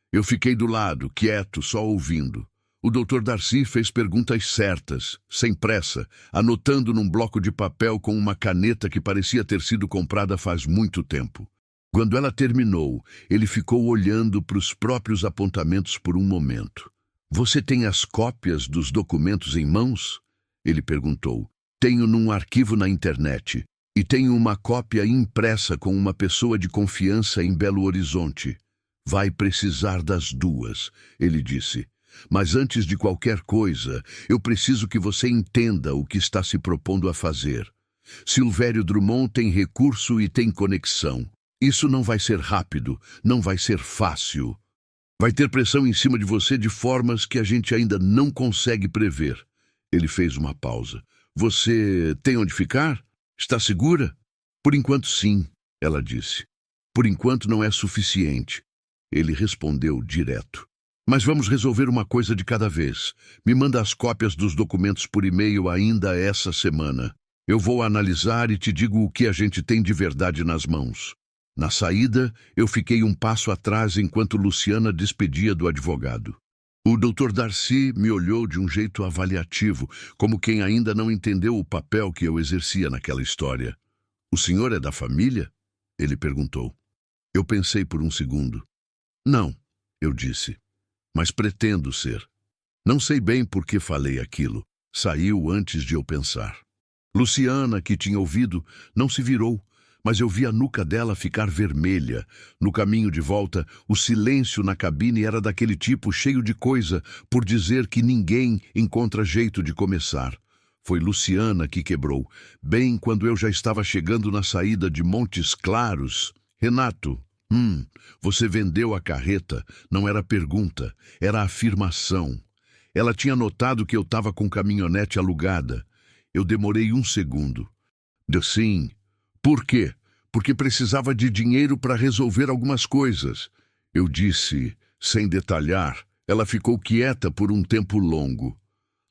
Eu fiquei do lado, quieto, só ouvindo. O Dr. Darcy fez perguntas certas, sem pressa, anotando num bloco de papel com uma caneta que parecia ter sido comprada faz muito tempo. Quando ela terminou, ele ficou olhando para os próprios apontamentos por um momento. "Você tem as cópias dos documentos em mãos?" Ele perguntou. "Tenho num arquivo na internet, e tenho uma cópia impressa com uma pessoa de confiança em Belo Horizonte. Vai precisar das 2, ele disse. Mas antes de qualquer coisa, eu preciso que você entenda o que está se propondo a fazer. Silvério Drummond tem recurso e tem conexão. Isso não vai ser rápido, não vai ser fácil. Vai ter pressão em cima de você de formas que a gente ainda não consegue prever." Ele fez uma pausa. "Você tem onde ficar? Está segura?" "Por enquanto, sim," ela disse. "Por enquanto não é suficiente." Ele respondeu direto. "Mas vamos resolver uma coisa de cada vez. Me manda as cópias dos documentos por e-mail ainda essa semana. Eu vou analisar e te digo o que a gente tem de verdade nas mãos." Na saída, eu fiquei um passo atrás enquanto Luciana despedia do advogado. O Dr. Darcy me olhou de um jeito avaliativo, como quem ainda não entendeu o papel que eu exercia naquela história. "O senhor é da família?" ele perguntou. Eu pensei por um segundo. "Não," eu disse. "Mas pretendo ser." Não sei bem por que falei aquilo. Saiu antes de eu pensar. Luciana, que tinha ouvido, não se virou, mas eu vi a nuca dela ficar vermelha. No caminho de volta, o silêncio na cabine era daquele tipo cheio de coisa por dizer que ninguém encontra jeito de começar. Foi Luciana que quebrou, bem quando eu já estava chegando na saída de Montes Claros. "Renato, você vendeu a carreta." Não era pergunta, era afirmação. Ela tinha notado que eu estava com caminhonete alugada. Eu demorei um segundo. "Sim." "Por quê?" "Porque precisava de dinheiro para resolver algumas coisas." Eu disse, sem detalhar. Ela ficou quieta por um tempo longo.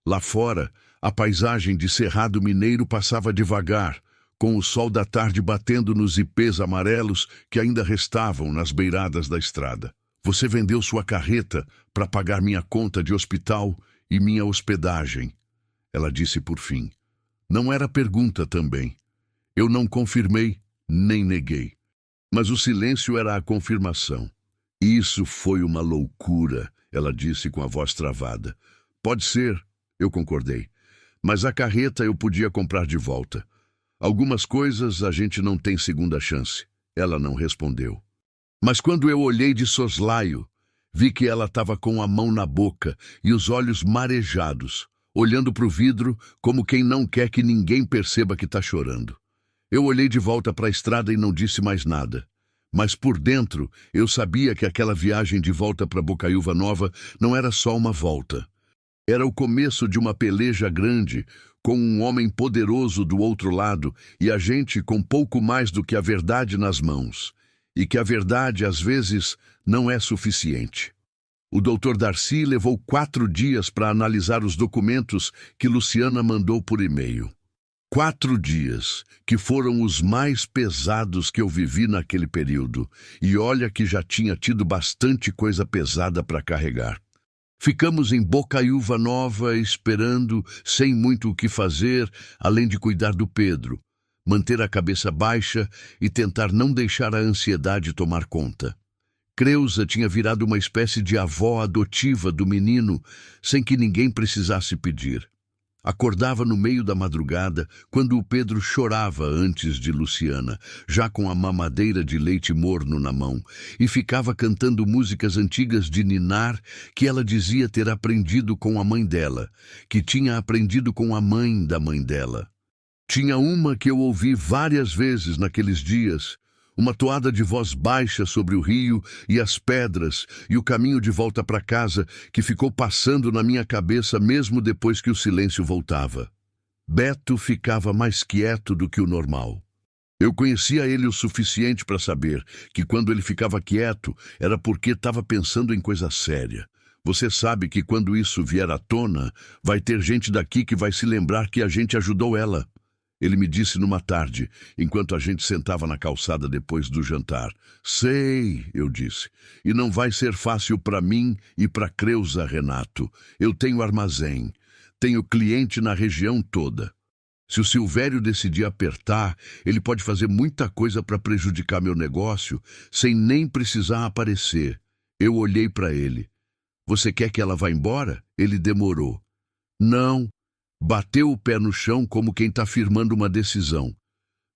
Lá fora, a paisagem de Cerrado Mineiro passava devagar, com o sol da tarde batendo nos ipês amarelos que ainda restavam nas beiradas da estrada. "Você vendeu sua carreta para pagar minha conta de hospital e minha hospedagem," ela disse por fim. Não era pergunta também. Eu não confirmei, nem neguei. Mas o silêncio era a confirmação. "Isso foi uma loucura," ela disse com a voz travada. "Pode ser," eu concordei. "Mas a carreta eu podia comprar de volta. Algumas coisas a gente não tem segunda chance." Ela não respondeu. Mas quando eu olhei de soslaio, vi que ela estava com a mão na boca e os olhos marejados, olhando para o vidro como quem não quer que ninguém perceba que está chorando. Eu olhei de volta para a estrada e não disse mais nada. Mas por dentro, eu sabia que aquela viagem de volta para Bocaiúva Nova não era só uma volta. Era o começo de uma peleja grande, com um homem poderoso do outro lado e a gente com pouco mais do que a verdade nas mãos. E que a verdade, às vezes, não é suficiente. O Dr. Darcy levou 4 dias para analisar os documentos que Luciana mandou por e-mail. 4 dias, que foram os mais pesados que eu vivi naquele período, e olha que já tinha tido bastante coisa pesada para carregar. Ficamos em Bocaiúva Nova esperando, sem muito o que fazer, além de cuidar do Pedro, manter a cabeça baixa e tentar não deixar a ansiedade tomar conta. Creusa tinha virado uma espécie de avó adotiva do menino, sem que ninguém precisasse pedir. Acordava no meio da madrugada, quando o Pedro chorava antes de Luciana, já com a mamadeira de leite morno na mão, e ficava cantando músicas antigas de ninar que ela dizia ter aprendido com a mãe dela, que tinha aprendido com a mãe da mãe dela. Tinha uma que eu ouvi várias vezes naqueles dias, uma toada de voz baixa sobre o rio e as pedras e o caminho de volta para casa que ficou passando na minha cabeça mesmo depois que o silêncio voltava. Beto ficava mais quieto do que o normal. Eu conhecia ele o suficiente para saber que quando ele ficava quieto era porque estava pensando em coisa séria. Você sabe que quando isso vier à tona, vai ter gente daqui que vai se lembrar que a gente ajudou ela. Ele me disse numa tarde, enquanto a gente sentava na calçada depois do jantar. Sei, eu disse, e não vai ser fácil para mim e para Creuza, Renato. Eu tenho armazém, tenho cliente na região toda. Se o Silvério decidir apertar, ele pode fazer muita coisa para prejudicar meu negócio, sem nem precisar aparecer. Eu olhei para ele. Você quer que ela vá embora? Ele demorou. Não. Bateu o pé no chão como quem está firmando uma decisão.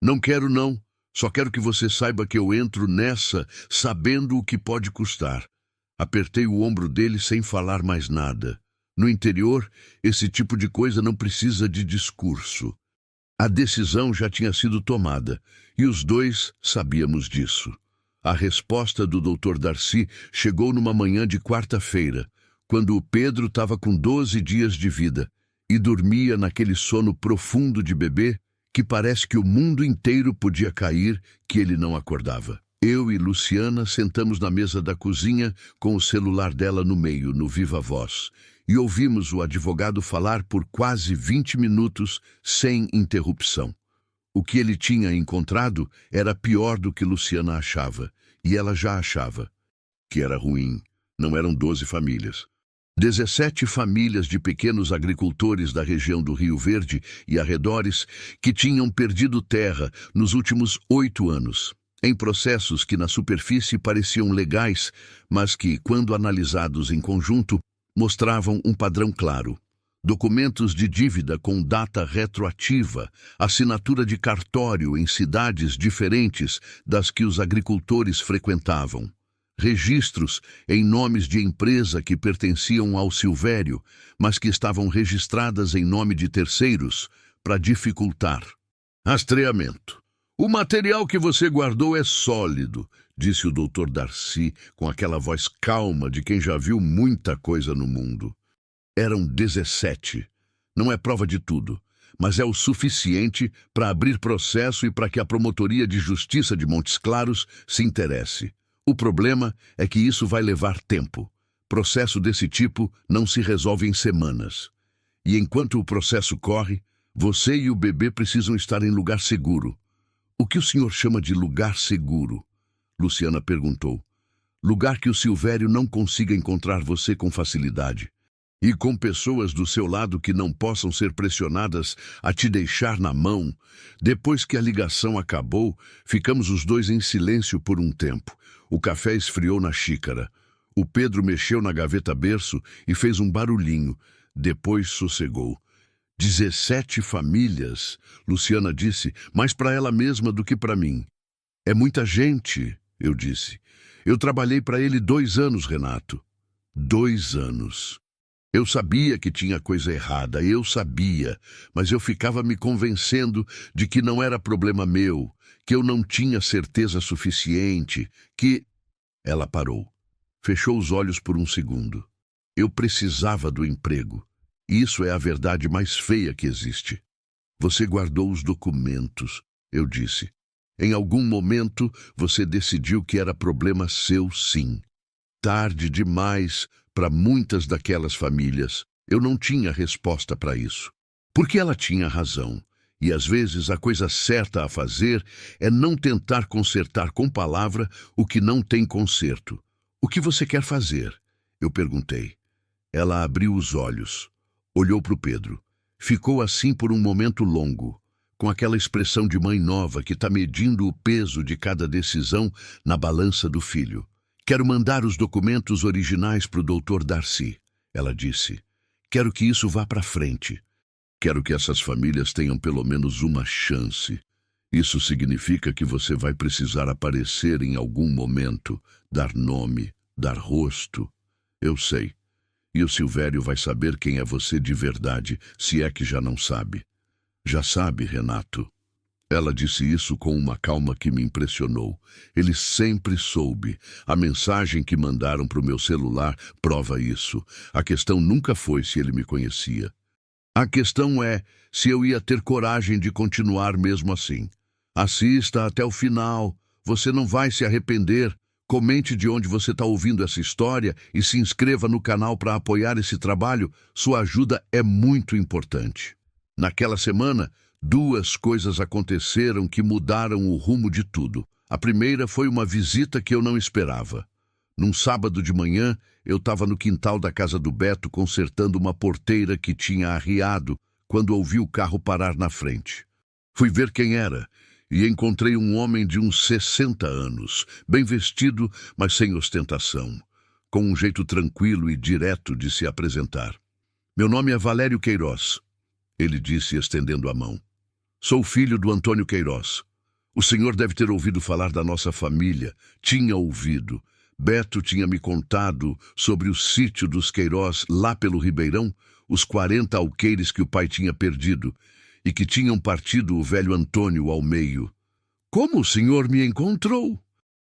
Não quero não, só quero que você saiba que eu entro nessa sabendo o que pode custar. Apertei o ombro dele sem falar mais nada. No interior, esse tipo de coisa não precisa de discurso. A decisão já tinha sido tomada, e os dois sabíamos disso. A resposta do Dr. Darcy chegou numa manhã de quarta-feira, quando o Pedro estava com 12 dias de vida, e dormia naquele sono profundo de bebê que parece que o mundo inteiro podia cair, que ele não acordava. Eu e Luciana sentamos na mesa da cozinha com o celular dela no meio, no viva voz, e ouvimos o advogado falar por quase 20 minutos sem interrupção. O que ele tinha encontrado era pior do que Luciana achava, e ela já achava que era ruim. Não eram 12 famílias. 17 famílias de pequenos agricultores da região do Rio Verde e arredores que tinham perdido terra nos últimos 8 anos, em processos que na superfície pareciam legais, mas que, quando analisados em conjunto, mostravam um padrão claro. Documentos de dívida com data retroativa, assinatura de cartório em cidades diferentes das que os agricultores frequentavam. Registros em nomes de empresa que pertenciam ao Silvério, mas que estavam registradas em nome de terceiros, para dificultar. Rastreamento. O material que você guardou é sólido, disse o Dr. Darcy com aquela voz calma de quem já viu muita coisa no mundo. Eram 17. Não é prova de tudo, mas é o suficiente para abrir processo e para que a Promotoria de Justiça de Montes Claros se interesse. O problema é que isso vai levar tempo. Processo desse tipo não se resolve em semanas. E enquanto o processo corre, você e o bebê precisam estar em lugar seguro. O que o senhor chama de lugar seguro? Luciana perguntou. Lugar que o Silvério não consiga encontrar você com facilidade. E com pessoas do seu lado que não possam ser pressionadas a te deixar na mão. Depois que a ligação acabou, ficamos os dois em silêncio por um tempo. O café esfriou na xícara. O Pedro mexeu na gaveta berço e fez um barulhinho. Depois sossegou. 17 famílias, Luciana disse, mais para ela mesma do que para mim. É muita gente, eu disse. Eu trabalhei para ele 2 anos, Renato. 2 anos. Eu sabia que tinha coisa errada, eu sabia, mas eu ficava me convencendo de que não era problema meu, que eu não tinha certeza suficiente, que... Ela parou. Fechou os olhos por um segundo. Eu precisava do emprego. Isso é a verdade mais feia que existe. Você guardou os documentos, eu disse. Em algum momento, você decidiu que era problema seu, sim. Tarde demais para muitas daquelas famílias. Eu não tinha resposta para isso. Porque ela tinha razão. E às vezes a coisa certa a fazer é não tentar consertar com palavra o que não tem conserto. O que você quer fazer? Eu perguntei. Ela abriu os olhos. Olhou para o Pedro. Ficou assim por um momento longo, com aquela expressão de mãe nova que está medindo o peso de cada decisão na balança do filho. Quero mandar os documentos originais para o Dr. Darcy, ela disse. Quero que isso vá para frente. Quero que essas famílias tenham pelo menos uma chance. Isso significa que você vai precisar aparecer em algum momento, dar nome, dar rosto. Eu sei. E o Silvério vai saber quem é você de verdade, se é que já não sabe. Já sabe, Renato. Ela disse isso com uma calma que me impressionou. Ele sempre soube. A mensagem que mandaram para o meu celular prova isso. A questão nunca foi se ele me conhecia. A questão é se eu ia ter coragem de continuar mesmo assim. Assista até o final. Você não vai se arrepender. Comente de onde você está ouvindo essa história e se inscreva no canal para apoiar esse trabalho. Sua ajuda é muito importante. Naquela semana, 2 coisas aconteceram que mudaram o rumo de tudo. A primeira foi uma visita que eu não esperava. Num sábado de manhã, eu estava no quintal da casa do Beto consertando uma porteira que tinha arriado quando ouvi o carro parar na frente. Fui ver quem era e encontrei um homem de uns 60 anos, bem vestido, mas sem ostentação, com um jeito tranquilo e direto de se apresentar. Meu nome é Valério Queiroz, ele disse estendendo a mão. Sou filho do Antônio Queiroz. O senhor deve ter ouvido falar da nossa família. Tinha ouvido. Beto tinha me contado sobre o sítio dos Queiroz lá pelo Ribeirão, os 40 alqueires que o pai tinha perdido e que tinham partido o velho Antônio ao meio. Como o senhor me encontrou?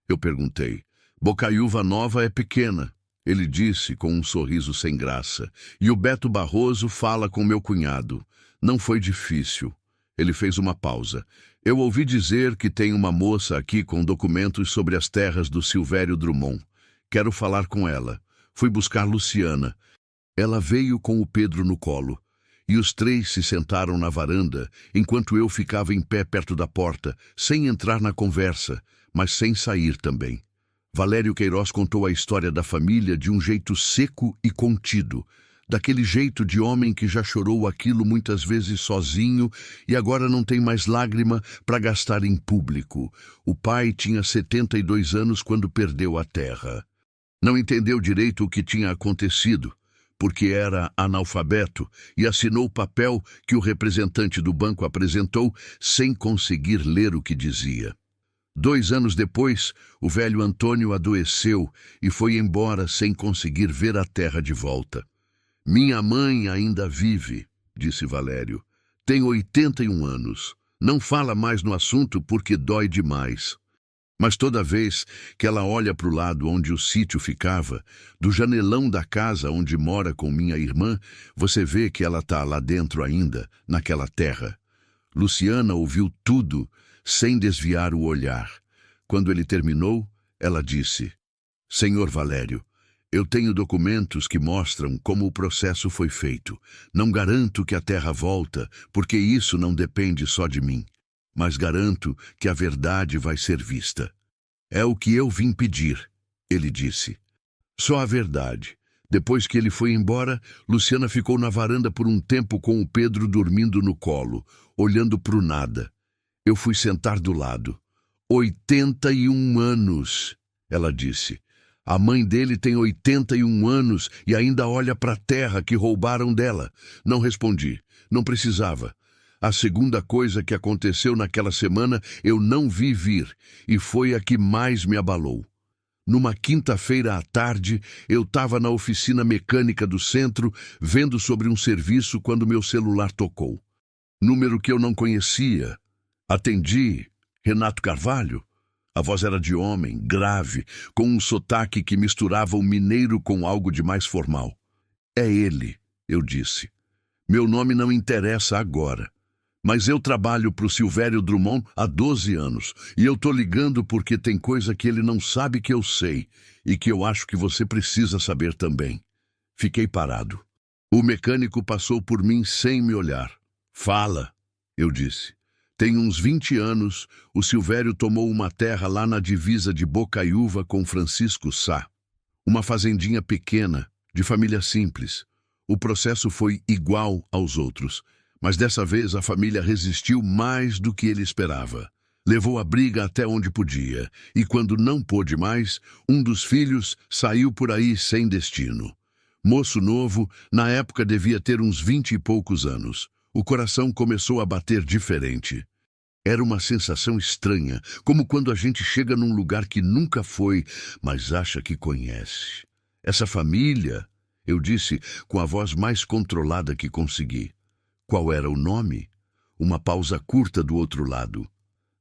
Eu perguntei. Bocaiúva Nova é pequena, ele disse com um sorriso sem graça. E o Beto Barroso fala com meu cunhado. Não foi difícil. Ele fez uma pausa. Eu ouvi dizer que tem uma moça aqui com documentos sobre as terras do Silvério Drummond. Quero falar com ela. Fui buscar Luciana. Ela veio com o Pedro no colo. E os 3 se sentaram na varanda, enquanto eu ficava em pé perto da porta, sem entrar na conversa, mas sem sair também. Valério Queiroz contou a história da família de um jeito seco e contido, daquele jeito de homem que já chorou aquilo muitas vezes sozinho e agora não tem mais lágrima para gastar em público. O pai tinha 72 anos quando perdeu a terra. Não entendeu direito o que tinha acontecido, porque era analfabeto, e assinou o papel que o representante do banco apresentou sem conseguir ler o que dizia. 2 anos depois, o velho Antônio adoeceu e foi embora sem conseguir ver a terra de volta. Minha mãe ainda vive, disse Valério. Tem 81 anos. Não fala mais no assunto porque dói demais. Mas toda vez que ela olha para o lado onde o sítio ficava, do janelão da casa onde mora com minha irmã, você vê que ela está lá dentro ainda, naquela terra. Luciana ouviu tudo, sem desviar o olhar. Quando ele terminou, ela disse: Senhor Valério, eu tenho documentos que mostram como o processo foi feito. Não garanto que a terra volta, porque isso não depende só de mim. Mas garanto que a verdade vai ser vista. É o que eu vim pedir, ele disse. Só a verdade. Depois que ele foi embora, Luciana ficou na varanda por um tempo com o Pedro dormindo no colo, olhando para o nada. Eu fui sentar do lado. 81 anos, ela disse. A mãe dele tem 81 anos e ainda olha para a terra que roubaram dela. Não respondi. Não precisava. A segunda coisa que aconteceu naquela semana eu não vi vir, e foi a que mais me abalou. Numa quinta-feira à tarde, eu estava na oficina mecânica do centro, vendo sobre um serviço quando meu celular tocou. Número que eu não conhecia. Atendi. Renato Carvalho? A voz era de homem, grave, com um sotaque que misturava o mineiro com algo de mais formal. É ele, eu disse. Meu nome não interessa agora. Mas eu trabalho para o Silvério Drummond há 12 anos, e eu tô ligando porque tem coisa que ele não sabe que eu sei, e que eu acho que você precisa saber também. Fiquei parado. O mecânico passou por mim sem me olhar. Fala, eu disse. Tem uns 20 anos, o Silvério tomou uma terra lá na divisa de Bocaiúva com Francisco Sá. Uma fazendinha pequena, de família simples. O processo foi igual aos outros, mas dessa vez a família resistiu mais do que ele esperava. Levou a briga até onde podia, e quando não pôde mais, um dos filhos saiu por aí sem destino. Moço novo, na época devia ter uns 20 e poucos anos. O coração começou a bater diferente. Era uma sensação estranha, como quando a gente chega num lugar que nunca foi, mas acha que conhece. Essa família, eu disse com a voz mais controlada que consegui. Qual era o nome? Uma pausa curta do outro lado.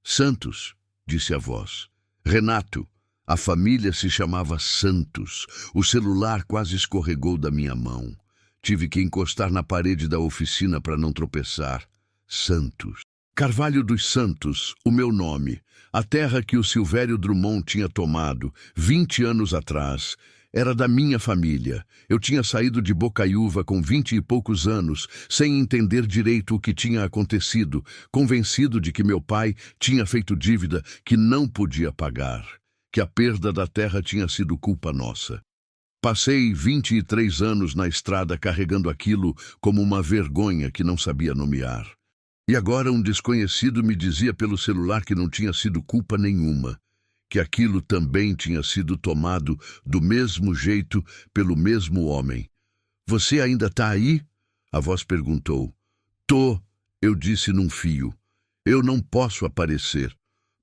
Santos, disse a voz. Renato. A família se chamava Santos. O celular quase escorregou da minha mão. Tive que encostar na parede da oficina para não tropeçar. Santos. Carvalho dos Santos, o meu nome. A terra que o Silvério Drummond tinha tomado 20 anos atrás. Era da minha família. Eu tinha saído de Bocaiúva com 20 e poucos anos, sem entender direito o que tinha acontecido, convencido de que meu pai tinha feito dívida que não podia pagar, que a perda da terra tinha sido culpa nossa. Passei 23 anos na estrada carregando aquilo como uma vergonha que não sabia nomear. E agora um desconhecido me dizia pelo celular que não tinha sido culpa nenhuma, que aquilo também tinha sido tomado do mesmo jeito pelo mesmo homem. Você ainda está aí? A voz perguntou. Tô, eu disse num fio. Eu não posso aparecer,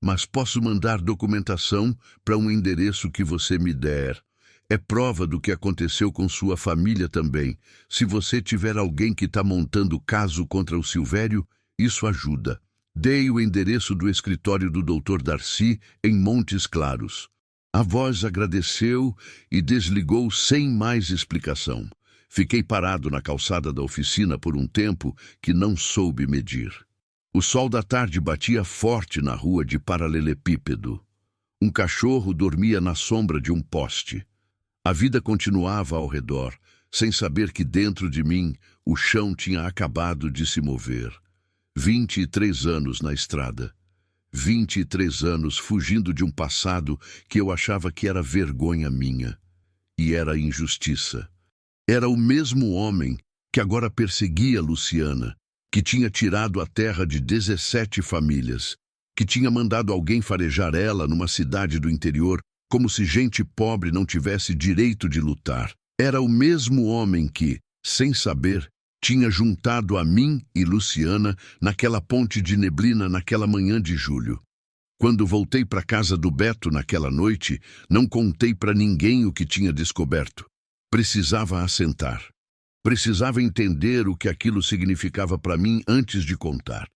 mas posso mandar documentação para um endereço que você me der. É prova do que aconteceu com sua família também. Se você tiver alguém que está montando caso contra o Silvério, isso ajuda. Dei o endereço do escritório do Dr. Darcy em Montes Claros. A voz agradeceu e desligou sem mais explicação. Fiquei parado na calçada da oficina por um tempo que não soube medir. O sol da tarde batia forte na rua de paralelepípedo. Um cachorro dormia na sombra de um poste. A vida continuava ao redor, sem saber que dentro de mim o chão tinha acabado de se mover. 23 anos na estrada. 23 anos fugindo de um passado que eu achava que era vergonha minha. E era injustiça. Era o mesmo homem que agora perseguia Luciana, que tinha tirado a terra de 17 famílias, que tinha mandado alguém farejar ela numa cidade do interior, como se gente pobre não tivesse direito de lutar. Era o mesmo homem que, sem saber, tinha juntado a mim e Luciana naquela ponte de neblina naquela manhã de julho. Quando voltei para casa do Beto naquela noite, não contei para ninguém o que tinha descoberto. Precisava assentar. Precisava entender o que aquilo significava para mim antes de contar.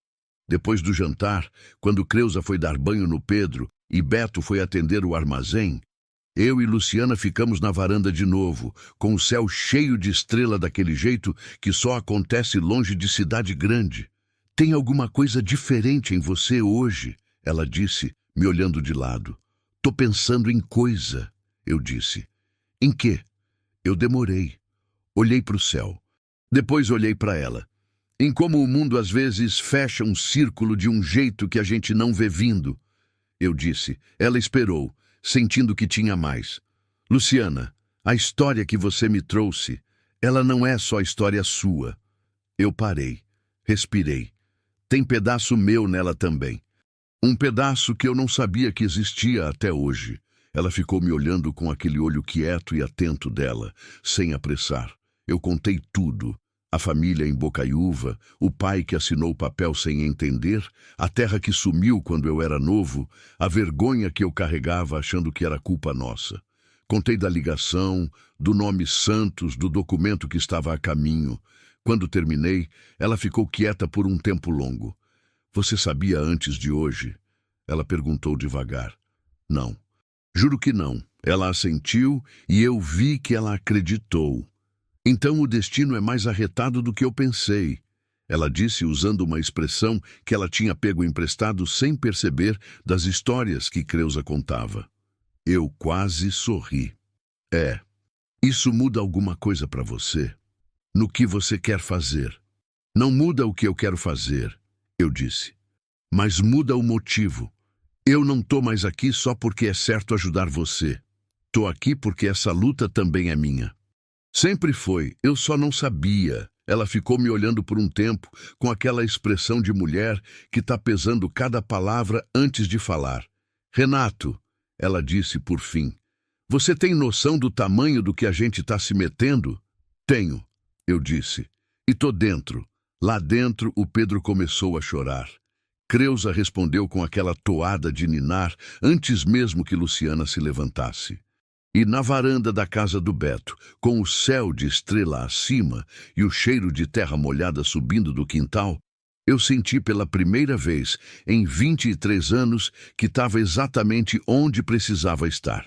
Depois do jantar, quando Creuza foi dar banho no Pedro e Beto foi atender o armazém, eu e Luciana ficamos na varanda de novo, com o céu cheio de estrela daquele jeito que só acontece longe de cidade grande. Tem alguma coisa diferente em você hoje, ela disse, me olhando de lado. Tô pensando em coisa, eu disse. Em quê? Eu demorei. Olhei para o céu. Depois olhei para ela. Em como o mundo às vezes fecha um círculo de um jeito que a gente não vê vindo. Eu disse. Ela esperou, sentindo que tinha mais. Luciana, a história que você me trouxe, ela não é só história sua. Eu parei, respirei. Tem pedaço meu nela também. Um pedaço que eu não sabia que existia até hoje. Ela ficou me olhando com aquele olho quieto e atento dela, sem apressar. Eu contei tudo. A família em Bocaiúva, o pai que assinou o papel sem entender, a terra que sumiu quando eu era novo, a vergonha que eu carregava achando que era culpa nossa. Contei da ligação, do nome Santos, do documento que estava a caminho. Quando terminei, ela ficou quieta por um tempo longo. Você sabia antes de hoje? Ela perguntou devagar. Não. Juro que não. Ela assentiu e eu vi que ela acreditou. Então o destino é mais arretado do que eu pensei. Ela disse usando uma expressão que ela tinha pego emprestado sem perceber das histórias que Creuza contava. Eu quase sorri. Isso muda alguma coisa para você? No que você quer fazer? Não muda o que eu quero fazer, eu disse. Mas muda o motivo. Eu não tô mais aqui só porque é certo ajudar você. Tô aqui porque essa luta também é minha. Sempre foi, eu só não sabia. Ela ficou me olhando por um tempo, com aquela expressão de mulher que tá pesando cada palavra antes de falar. Renato, ela disse por fim, você tem noção do tamanho do que a gente tá se metendo? Tenho, eu disse, e tô dentro, Lá dentro, o Pedro começou a chorar. Creusa respondeu com aquela toada de ninar antes mesmo que Luciana se levantasse. E na varanda da casa do Beto, com o céu de estrela acima e o cheiro de terra molhada subindo do quintal, eu senti pela primeira vez, em 23 anos, que estava exatamente onde precisava estar.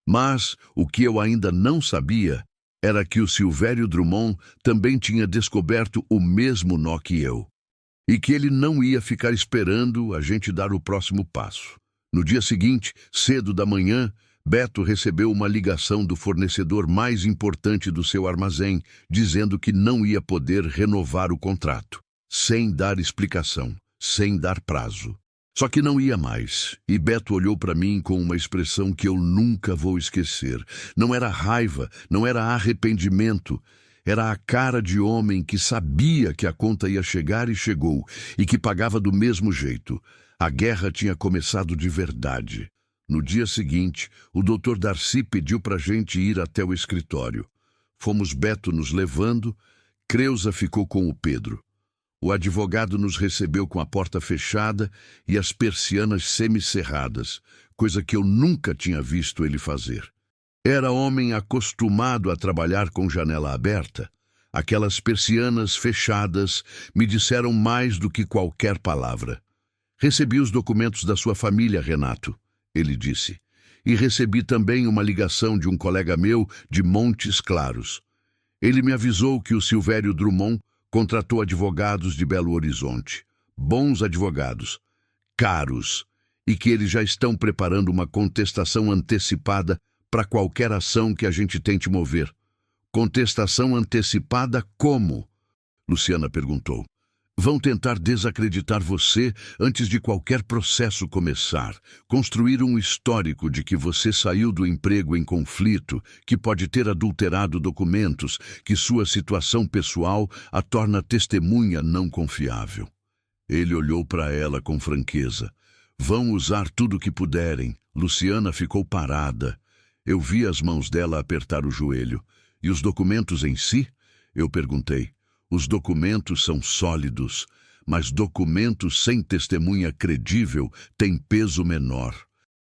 Mas o que eu ainda não sabia era que o Silvério Drummond também tinha descoberto o mesmo nó que eu. E que ele não ia ficar esperando a gente dar o próximo passo. No dia seguinte, cedo da manhã, Beto recebeu uma ligação do fornecedor mais importante do seu armazém, dizendo que não ia poder renovar o contrato, sem dar explicação, sem dar prazo. Só que não ia mais, e Beto olhou para mim com uma expressão que eu nunca vou esquecer. Não era raiva, não era arrependimento, era a cara de homem que sabia que a conta ia chegar e chegou, e que pagava do mesmo jeito. A guerra tinha começado de verdade. No dia seguinte, o Dr. Darcy pediu para a gente ir até o escritório. Fomos Beto nos levando, Creusa ficou com o Pedro. O advogado nos recebeu com a porta fechada e as persianas semicerradas, coisa que eu nunca tinha visto ele fazer. Era homem acostumado a trabalhar com janela aberta. Aquelas persianas fechadas me disseram mais do que qualquer palavra. Recebi os documentos da sua família, Renato, ele disse. E recebi também uma ligação de um colega meu de Montes Claros. Ele me avisou que o Silvério Drummond contratou advogados de Belo Horizonte. Bons advogados, caros, e que eles já estão preparando uma contestação antecipada para qualquer ação que a gente tente mover. Contestação antecipada como? Luciana perguntou. Vão tentar desacreditar você antes de qualquer processo começar. Construir um histórico de que você saiu do emprego em conflito, que pode ter adulterado documentos, que sua situação pessoal a torna testemunha não confiável. Ele olhou para ela com franqueza. Vão usar tudo o que puderem. Luciana ficou parada. Eu vi as mãos dela apertar o joelho. E os documentos em si? Eu perguntei. Os documentos são sólidos, mas documentos sem testemunha credível têm peso menor.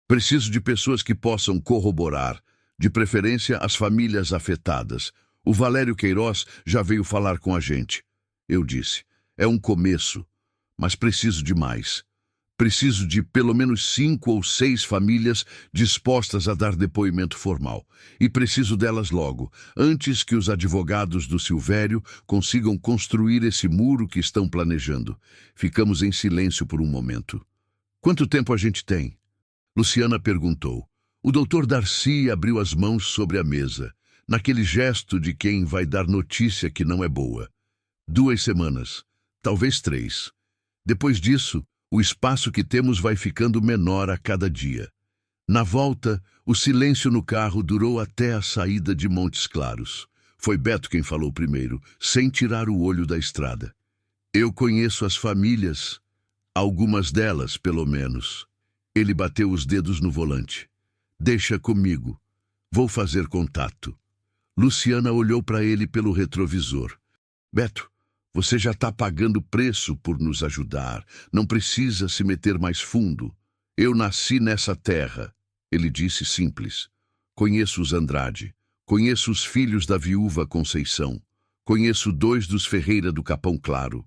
Preciso de pessoas que possam corroborar, de preferência as famílias afetadas. O Valério Queiroz já veio falar com a gente. Eu disse, é um começo, mas preciso de mais. Preciso de pelo menos 5 ou 6 famílias dispostas a dar depoimento formal. E preciso delas logo, antes que os advogados do Silvério consigam construir esse muro que estão planejando. Ficamos em silêncio por um momento. Quanto tempo a gente tem? Luciana perguntou. O Dr. Darcy abriu as mãos sobre a mesa, naquele gesto de quem vai dar notícia que não é boa. 2 semanas, talvez 3. Depois disso, o espaço que temos vai ficando menor a cada dia. Na volta, o silêncio no carro durou até a saída de Montes Claros. Foi Beto quem falou primeiro, sem tirar o olho da estrada. Eu conheço as famílias, algumas delas, pelo menos. Ele bateu os dedos no volante. Deixa comigo. Vou fazer contato. Luciana olhou para ele pelo retrovisor. Beto, você já está pagando preço por nos ajudar. Não precisa se meter mais fundo. Eu nasci nessa terra, ele disse simples. Conheço os Andrade. Conheço os filhos da viúva Conceição. Conheço 2 dos Ferreira do Capão Claro.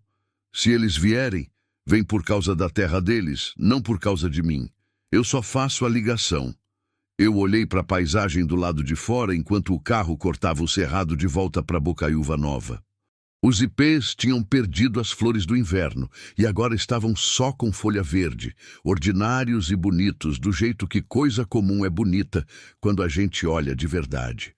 Se eles vierem, vem por causa da terra deles, não por causa de mim. Eu só faço a ligação. Eu olhei para a paisagem do lado de fora enquanto o carro cortava o cerrado de volta para Bocaiúva Nova. Os ipês tinham perdido as flores do inverno e agora estavam só com folha verde, ordinários e bonitos, do jeito que coisa comum é bonita quando a gente olha de verdade.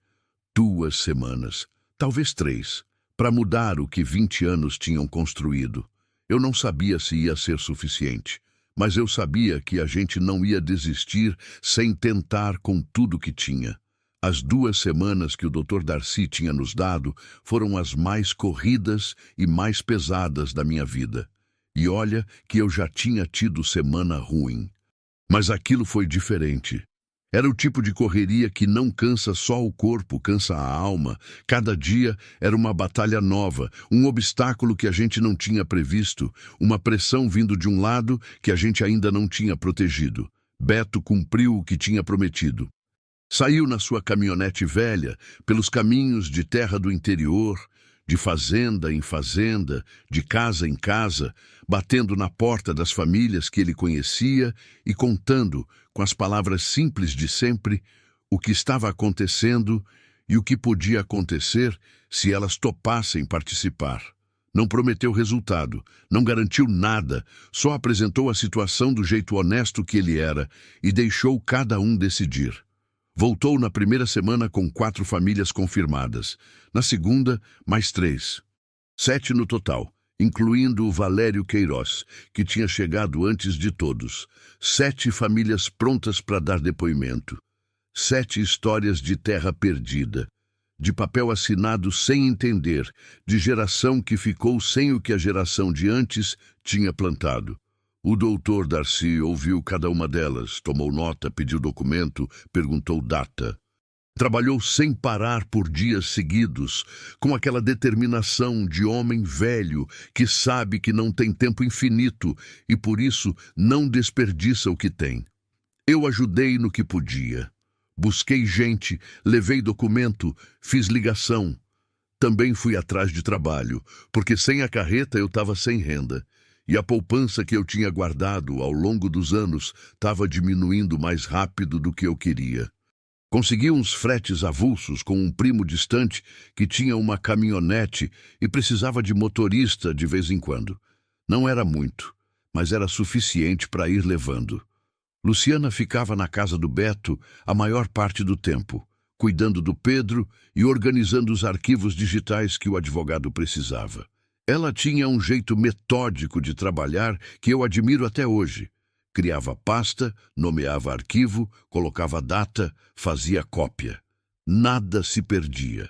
2 semanas, talvez 3, para mudar o que 20 anos tinham construído. Eu não sabia se ia ser suficiente, mas eu sabia que a gente não ia desistir sem tentar com tudo que tinha. As 2 semanas que o Dr. Darcy tinha nos dado foram as mais corridas e mais pesadas da minha vida. E olha que eu já tinha tido semana ruim. Mas aquilo foi diferente. Era o tipo de correria que não cansa só o corpo, cansa a alma. Cada dia era uma batalha nova, um obstáculo que a gente não tinha previsto, uma pressão vindo de um lado que a gente ainda não tinha protegido. Beto cumpriu o que tinha prometido. Saiu na sua caminhonete velha, pelos caminhos de terra do interior, de fazenda em fazenda, de casa em casa, batendo na porta das famílias que ele conhecia e contando, com as palavras simples de sempre, o que estava acontecendo e o que podia acontecer se elas topassem participar. Não prometeu resultado, não garantiu nada, só apresentou a situação do jeito honesto que ele era e deixou cada um decidir. Voltou na primeira semana com 4 famílias confirmadas. Na segunda, mais 3. 7 no total, incluindo o Valério Queiroz, que tinha chegado antes de todos. 7 famílias prontas para dar depoimento. 7 histórias de terra perdida, de papel assinado sem entender, de geração que ficou sem o que a geração de antes tinha plantado. O doutor Darcy ouviu cada uma delas, tomou nota, pediu documento, perguntou data. Trabalhou sem parar por dias seguidos, com aquela determinação de homem velho que sabe que não tem tempo infinito e por isso não desperdiça o que tem. Eu ajudei no que podia. Busquei gente, levei documento, fiz ligação. Também fui atrás de trabalho, porque sem a carreta eu estava sem renda. E a poupança que eu tinha guardado ao longo dos anos estava diminuindo mais rápido do que eu queria. Consegui uns fretes avulsos com um primo distante que tinha uma caminhonete e precisava de motorista de vez em quando. Não era muito, mas era suficiente para ir levando. Luciana ficava na casa do Beto a maior parte do tempo, cuidando do Pedro e organizando os arquivos digitais que o advogado precisava. Ela tinha um jeito metódico de trabalhar que eu admiro até hoje. Criava pasta, nomeava arquivo, colocava data, fazia cópia. Nada se perdia.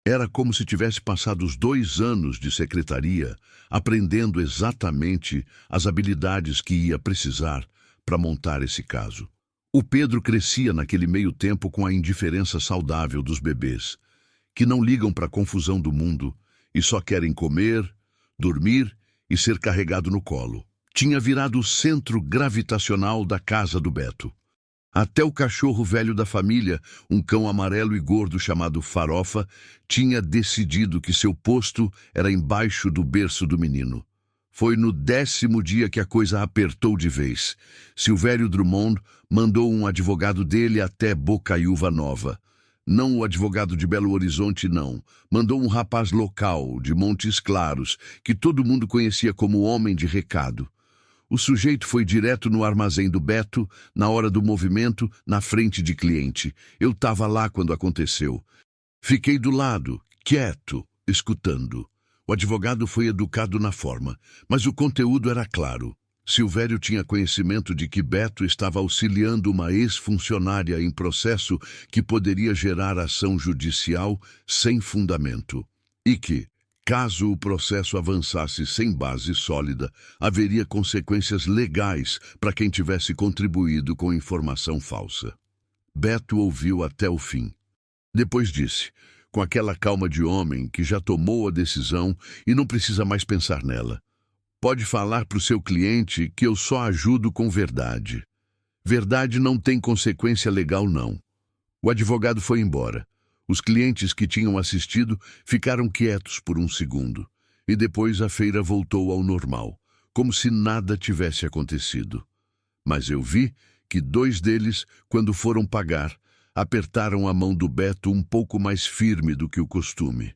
Era como se tivesse passado os 2 anos de secretaria, aprendendo exatamente as habilidades que ia precisar para montar esse caso. O Pedro crescia naquele meio tempo com a indiferença saudável dos bebês, que não ligam para a confusão do mundo e só querem comer, dormir e ser carregado no colo. Tinha virado o centro gravitacional da casa do Beto. Até o cachorro velho da família, um cão amarelo e gordo chamado Farofa, tinha decidido que seu posto era embaixo do berço do menino. Foi no 10º dia que a coisa apertou de vez. Silvério Drummond mandou um advogado dele até Bocaiúva Nova. Não o advogado de Belo Horizonte, não. Mandou um rapaz local, de Montes Claros, que todo mundo conhecia como homem de recado. O sujeito foi direto no armazém do Beto, na hora do movimento, na frente de cliente. Eu estava lá quando aconteceu. Fiquei do lado, quieto, escutando. O advogado foi educado na forma, mas o conteúdo era claro. Silvério tinha conhecimento de que Beto estava auxiliando uma ex-funcionária em processo que poderia gerar ação judicial sem fundamento. E que, caso o processo avançasse sem base sólida, haveria consequências legais para quem tivesse contribuído com informação falsa. Beto ouviu até o fim. Depois disse, com aquela calma de homem que já tomou a decisão e não precisa mais pensar nela: pode falar para o seu cliente que eu só ajudo com verdade. Verdade não tem consequência legal, não. O advogado foi embora. Os clientes que tinham assistido ficaram quietos por um segundo. E depois a feira voltou ao normal, como se nada tivesse acontecido. Mas eu vi que 2 deles, quando foram pagar, apertaram a mão do Beto um pouco mais firme do que o costume.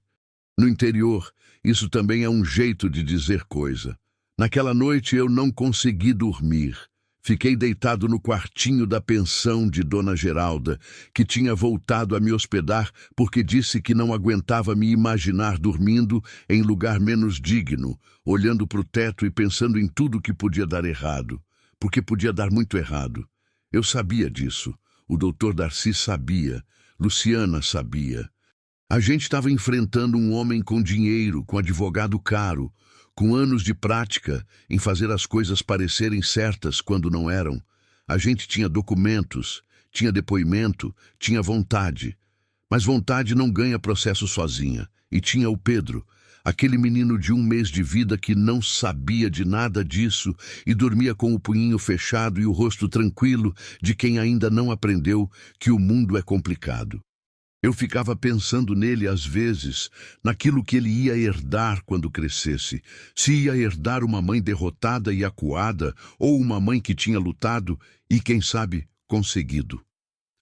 No interior, isso também é um jeito de dizer coisa. Naquela noite eu não consegui dormir. Fiquei deitado no quartinho da pensão de Dona Geralda, que tinha voltado a me hospedar porque disse que não aguentava me imaginar dormindo em lugar menos digno, olhando para o teto e pensando em tudo que podia dar errado, porque podia dar muito errado. Eu sabia disso. O doutor Darcy sabia. Luciana sabia. A gente estava enfrentando um homem com dinheiro, com advogado caro, com anos de prática em fazer as coisas parecerem certas quando não eram. A gente tinha documentos, tinha depoimento, tinha vontade. Mas vontade não ganha processo sozinha. E tinha o Pedro, aquele menino de 1 mês de vida que não sabia de nada disso e dormia com o punhinho fechado e o rosto tranquilo de quem ainda não aprendeu que o mundo é complicado. Eu ficava pensando nele às vezes, naquilo que ele ia herdar quando crescesse. Se ia herdar uma mãe derrotada e acuada, ou uma mãe que tinha lutado e, quem sabe, conseguido.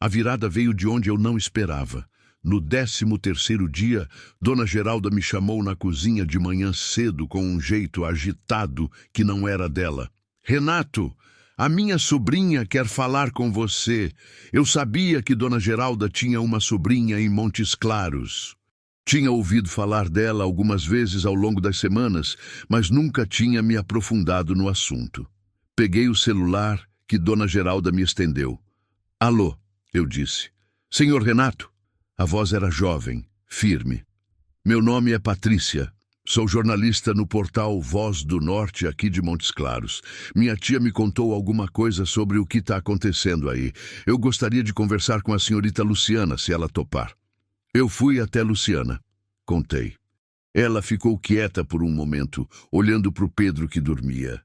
A virada veio de onde eu não esperava. No 13º dia, Dona Geralda me chamou na cozinha de manhã cedo com um jeito agitado que não era dela. "Renato, a minha sobrinha quer falar com você. Eu sabia que Dona Geralda tinha uma sobrinha em Montes Claros. Tinha ouvido falar dela algumas vezes ao longo das semanas, mas nunca tinha me aprofundado no assunto. Peguei o celular que Dona Geralda me estendeu. "Alô", eu disse. "Senhor Renato?" A voz era jovem, firme. "Meu nome é Patrícia. Sou jornalista no portal Voz do Norte, aqui de Montes Claros. Minha tia me contou alguma coisa sobre o que está acontecendo aí. Eu gostaria de conversar com a senhorita Luciana, se ela topar." Eu fui até Luciana. Contei. Ela ficou quieta por um momento, olhando para o Pedro que dormia.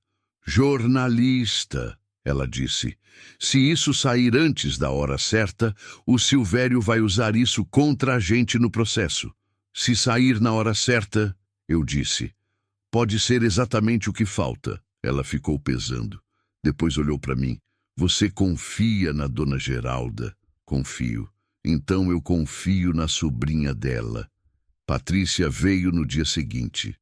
"Jornalista", ela disse. "Se isso sair antes da hora certa, o Silvério vai usar isso contra a gente no processo. Se sair na hora certa", eu disse. "Pode ser exatamente o que falta." Ela ficou pesando. Depois olhou para mim. "Você confia na Dona Geralda?" "Confio. Então eu confio na sobrinha dela." Patrícia veio no dia seguinte.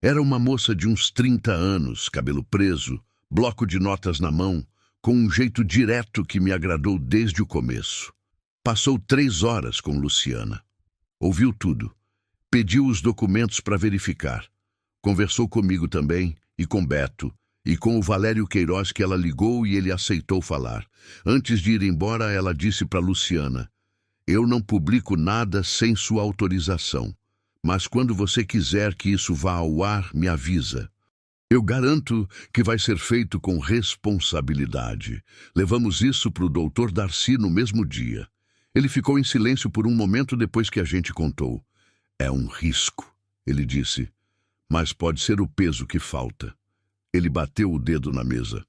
Era uma moça de uns 30 anos, cabelo preso, bloco de notas na mão, com um jeito direto que me agradou desde o começo. Passou 3 horas com Luciana. Ouviu tudo. Pediu os documentos para verificar. Conversou comigo também, e com Beto, e com o Valério Queiroz, que ela ligou e ele aceitou falar. Antes de ir embora, ela disse para Luciana: "Eu não publico nada sem sua autorização, mas quando você quiser que isso vá ao ar, me avisa. Eu garanto que vai ser feito com responsabilidade." Levamos isso para o Dr. Darcy no mesmo dia. Ele ficou em silêncio por um momento depois que a gente contou. "É um risco", ele disse, "mas pode ser o peso que falta." Ele bateu o dedo na mesa.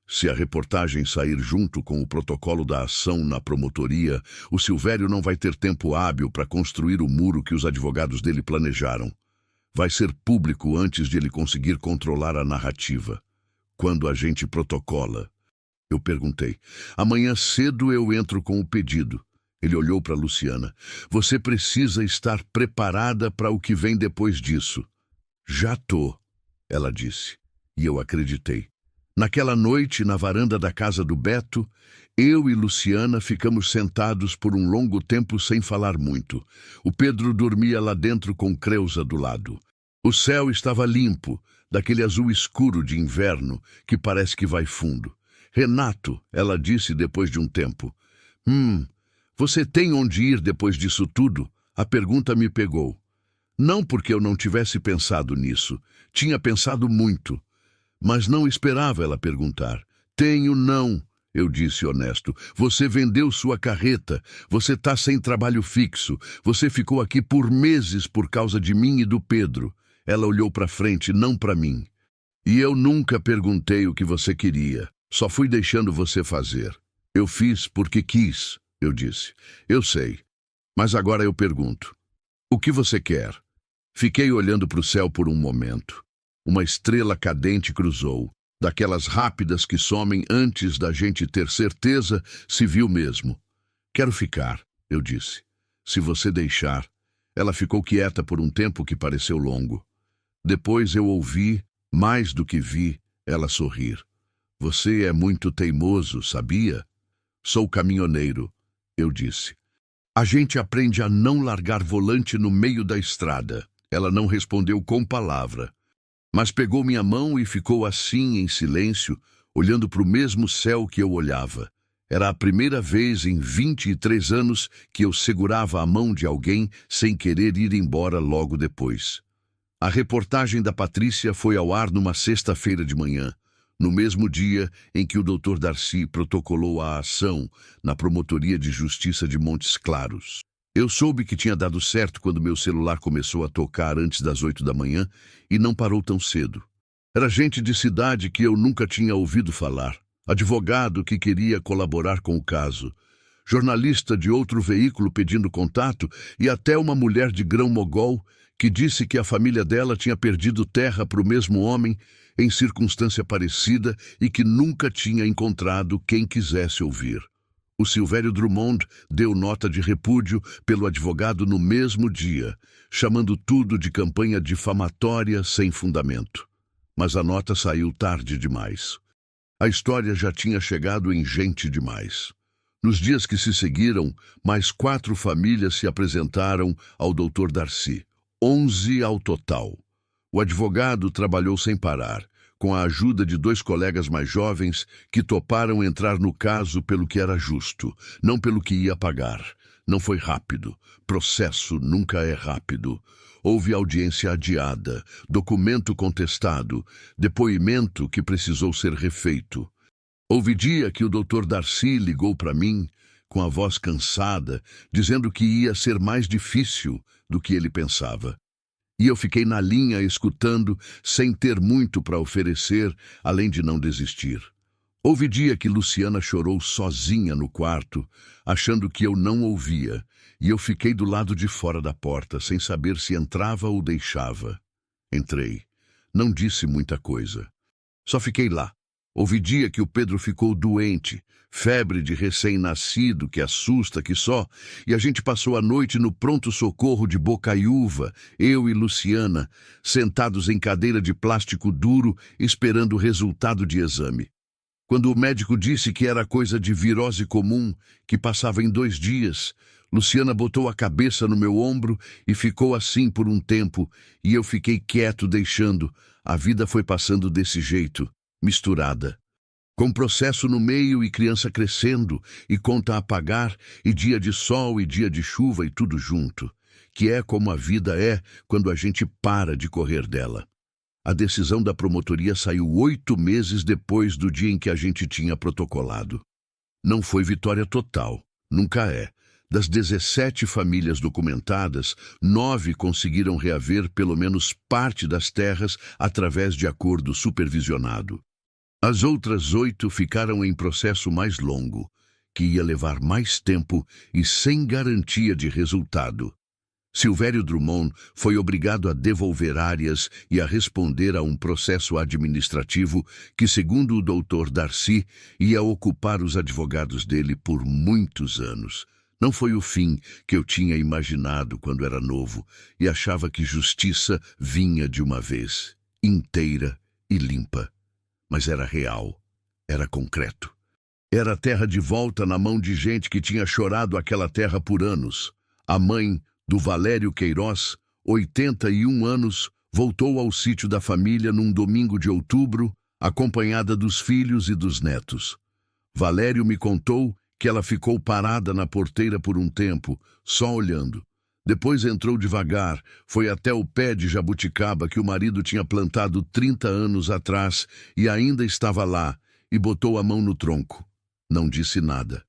"Se a reportagem sair junto com o protocolo da ação na promotoria, o Silvério não vai ter tempo hábil para construir o muro que os advogados dele planejaram. Vai ser público antes de ele conseguir controlar a narrativa. Quando a gente protocola?" Eu perguntei. "Amanhã cedo eu entro com o pedido." Ele olhou para Luciana. "Você precisa estar preparada para o que vem depois disso." "Já tô", ela disse. E eu acreditei. Naquela noite, na varanda da casa do Beto, eu e Luciana ficamos sentados por um longo tempo sem falar muito. O Pedro dormia lá dentro com Creuza do lado. O céu estava limpo, daquele azul escuro de inverno que parece que vai fundo. "Renato", ela disse depois de um tempo. Você tem onde ir depois disso tudo?" A pergunta me pegou. Não porque eu não tivesse pensado nisso. Tinha pensado muito. Mas não esperava ela perguntar. "Tenho não", eu disse honesto. "Você vendeu sua carreta. Você tá sem trabalho fixo. Você ficou aqui por meses por causa de mim e do Pedro." Ela olhou para frente, não para mim. "E eu nunca perguntei o que você queria. Só fui deixando você fazer. Eu fiz porque quis", eu disse. "Eu sei. Mas agora eu pergunto. O que você quer?" Fiquei olhando para o céu por um momento. Uma estrela cadente cruzou, daquelas rápidas que somem antes da gente ter certeza se viu mesmo. "Quero ficar", eu disse. "Se você deixar." Ela ficou quieta por um tempo que pareceu longo. Depois eu ouvi, mais do que vi, ela sorrir. "Você é muito teimoso, sabia?" "Sou caminhoneiro", eu disse. "A gente aprende a não largar volante no meio da estrada." Ela não respondeu com palavra, mas pegou minha mão e ficou assim em silêncio, olhando para o mesmo céu que eu olhava. Era a primeira vez em 23 anos que eu segurava a mão de alguém sem querer ir embora logo depois. A reportagem da Patrícia foi ao ar numa sexta-feira de manhã. no mesmo dia em que o Dr. Darcy protocolou a ação na Promotoria de Justiça de Montes Claros. Eu soube que tinha dado certo quando meu celular começou a tocar antes das 8 da manhã e não parou tão cedo. Era gente de cidade que eu nunca tinha ouvido falar, advogado que queria colaborar com o caso, jornalista de outro veículo pedindo contato e até uma mulher de Grão-Mogol que disse que a família dela tinha perdido terra para o mesmo homem em circunstância parecida e que nunca tinha encontrado quem quisesse ouvir. O Silvério Drummond deu nota de repúdio pelo advogado no mesmo dia, chamando tudo de campanha difamatória sem fundamento. Mas a nota saiu tarde demais. A história já tinha chegado em gente demais. Nos dias que se seguiram, mais 4 famílias se apresentaram ao Dr. Darcy, 11 ao total. O advogado trabalhou sem parar, com a ajuda de 2 colegas mais jovens que toparam entrar no caso pelo que era justo, não pelo que ia pagar. Não foi rápido. Processo nunca é rápido. Houve audiência adiada, documento contestado, depoimento que precisou ser refeito. Houve dia que o Dr. Darcy ligou para mim, com a voz cansada, dizendo que ia ser mais difícil do que ele pensava. E eu fiquei na linha escutando, sem ter muito para oferecer, além de não desistir. Houve dia que Luciana chorou sozinha no quarto, achando que eu não ouvia, e eu fiquei do lado de fora da porta, sem saber se entrava ou deixava. Entrei. Não disse muita coisa. Só fiquei lá. Houve dia que o Pedro ficou doente, febre de recém-nascido que assusta que só, e a gente passou a noite no pronto-socorro de Bocaiúva, eu e Luciana, sentados em cadeira de plástico duro, esperando o resultado de exame. Quando o médico disse que era coisa de virose comum, que passava em 2 dias, Luciana botou a cabeça no meu ombro e ficou assim por um tempo, e eu fiquei quieto deixando. A vida foi passando desse jeito, misturada. Com processo no meio e criança crescendo, e conta a pagar, e dia de sol e dia de chuva e tudo junto, que é como a vida é quando a gente para de correr dela. A decisão da promotoria saiu 8 meses depois do dia em que a gente tinha protocolado. Não foi vitória total, nunca é. Das 17 famílias documentadas, 9 conseguiram reaver pelo menos parte das terras através de acordo supervisionado. As outras 8 ficaram em processo mais longo, que ia levar mais tempo e sem garantia de resultado. Silvério Drummond foi obrigado a devolver áreas e a responder a um processo administrativo que, segundo o Dr. Darcy, ia ocupar os advogados dele por muitos anos. Não foi o fim que eu tinha imaginado quando era novo e achava que justiça vinha de uma vez, inteira e limpa. Mas era real, era concreto. Era a terra de volta na mão de gente que tinha chorado aquela terra por anos. A mãe do Valério Queiroz, 81 anos, voltou ao sítio da família num domingo de outubro, acompanhada dos filhos e dos netos. Valério me contou que ela ficou parada na porteira por um tempo, só olhando. Depois entrou devagar, foi até o pé de jabuticaba que o marido tinha plantado 30 anos atrás e ainda estava lá, e botou a mão no tronco. Não disse nada.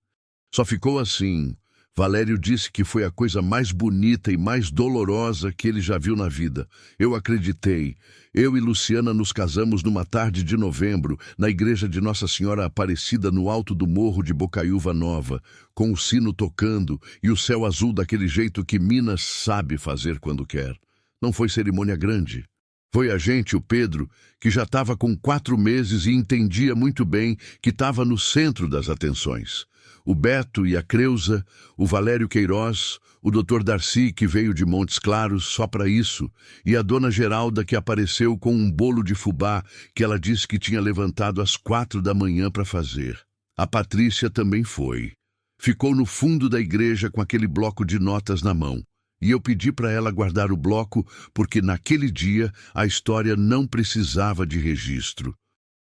Só ficou assim. Valério disse que foi a coisa mais bonita e mais dolorosa que ele já viu na vida. Eu acreditei. Eu e Luciana nos casamos numa tarde de novembro, na igreja de Nossa Senhora Aparecida, no alto do morro de Bocaiúva Nova, com o sino tocando e o céu azul daquele jeito que Minas sabe fazer quando quer. Não foi cerimônia grande. Foi a gente, o Pedro, que já estava com 4 meses e entendia muito bem que estava no centro das atenções. O Beto e a Creuza, o Valério Queiroz, o Dr. Darcy, que veio de Montes Claros só para isso, e a dona Geralda, que apareceu com um bolo de fubá que ela disse que tinha levantado às 4 da manhã para fazer. A Patrícia também foi. Ficou no fundo da igreja com aquele bloco de notas na mão. E eu pedi para ela guardar o bloco porque naquele dia a história não precisava de registro.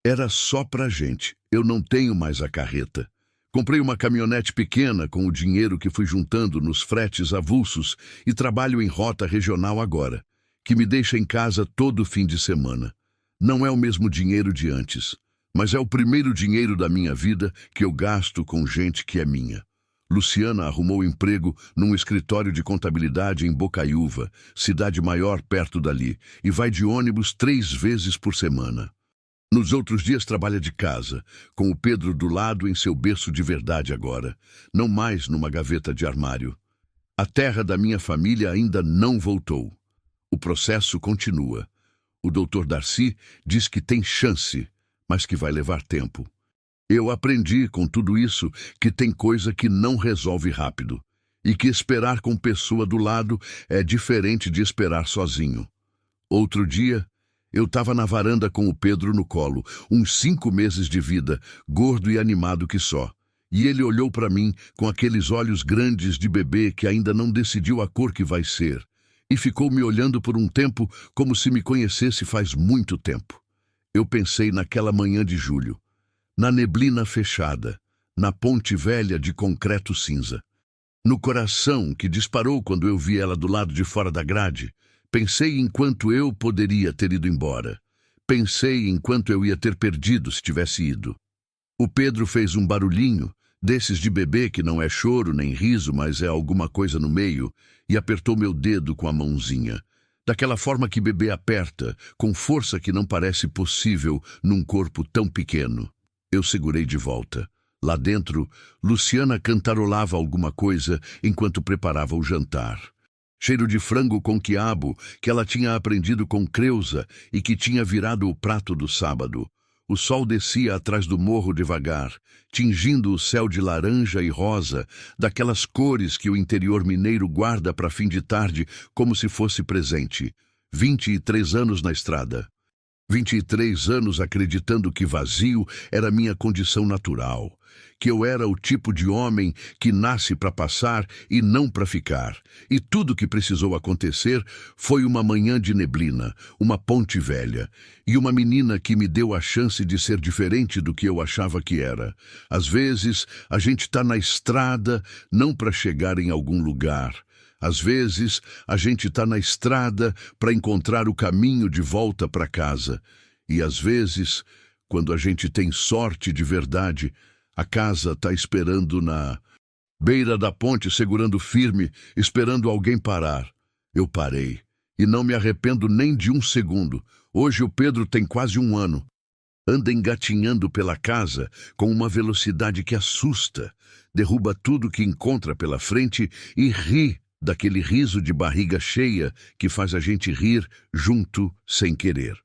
Era só pra gente. Eu não tenho mais a carreta. Comprei uma caminhonete pequena com o dinheiro que fui juntando nos fretes avulsos e trabalho em rota regional agora, que me deixa em casa todo fim de semana. Não é o mesmo dinheiro de antes, mas é o primeiro dinheiro da minha vida que eu gasto com gente que é minha. Luciana arrumou emprego num escritório de contabilidade em Bocaiúva, cidade maior perto dali, e vai de ônibus 3 vezes por semana. Nos outros dias trabalha de casa, com o Pedro do lado em seu berço de verdade agora, não mais numa gaveta de armário. A terra da minha família ainda não voltou. O processo continua. O Dr. Darcy diz que tem chance, mas que vai levar tempo. Eu aprendi com tudo isso que tem coisa que não resolve rápido e que esperar com pessoa do lado é diferente de esperar sozinho. Outro dia, eu estava na varanda com o Pedro no colo, uns 5 meses de vida, gordo e animado que só. E ele olhou para mim com aqueles olhos grandes de bebê que ainda não decidiu a cor que vai ser, e ficou me olhando por um tempo como se me conhecesse faz muito tempo. Eu pensei naquela manhã de julho, na neblina fechada, na ponte velha de concreto cinza. No coração que disparou quando eu vi ela do lado de fora da grade, pensei em quanto eu poderia ter ido embora. Pensei em quanto eu ia ter perdido se tivesse ido. O Pedro fez um barulhinho, desses de bebê que não é choro nem riso, mas é alguma coisa no meio, e apertou meu dedo com a mãozinha. Daquela forma que bebê aperta, com força que não parece possível num corpo tão pequeno. Eu segurei de volta. Lá dentro, Luciana cantarolava alguma coisa enquanto preparava o jantar. Cheiro de frango com quiabo que ela tinha aprendido com Creusa e que tinha virado o prato do sábado. O sol descia atrás do morro devagar, tingindo o céu de laranja e rosa, daquelas cores que o interior mineiro guarda para fim de tarde como se fosse presente. 23 anos na estrada. 23 anos acreditando que vazio era minha condição natural, que eu era o tipo de homem que nasce para passar e não para ficar. E tudo que precisou acontecer foi uma manhã de neblina, uma ponte velha, e uma menina que me deu a chance de ser diferente do que eu achava que era. Às vezes, a gente está na estrada não para chegar em algum lugar. Às vezes, a gente está na estrada para encontrar o caminho de volta para casa. E às vezes, quando a gente tem sorte de verdade, a casa está esperando na beira da ponte, segurando firme, esperando alguém parar. Eu parei. E não me arrependo nem de um segundo. Hoje o Pedro tem quase 1 ano. Anda engatinhando pela casa com uma velocidade que assusta. Derruba tudo que encontra pela frente e ri. Daquele riso de barriga cheia que faz a gente rir junto sem querer.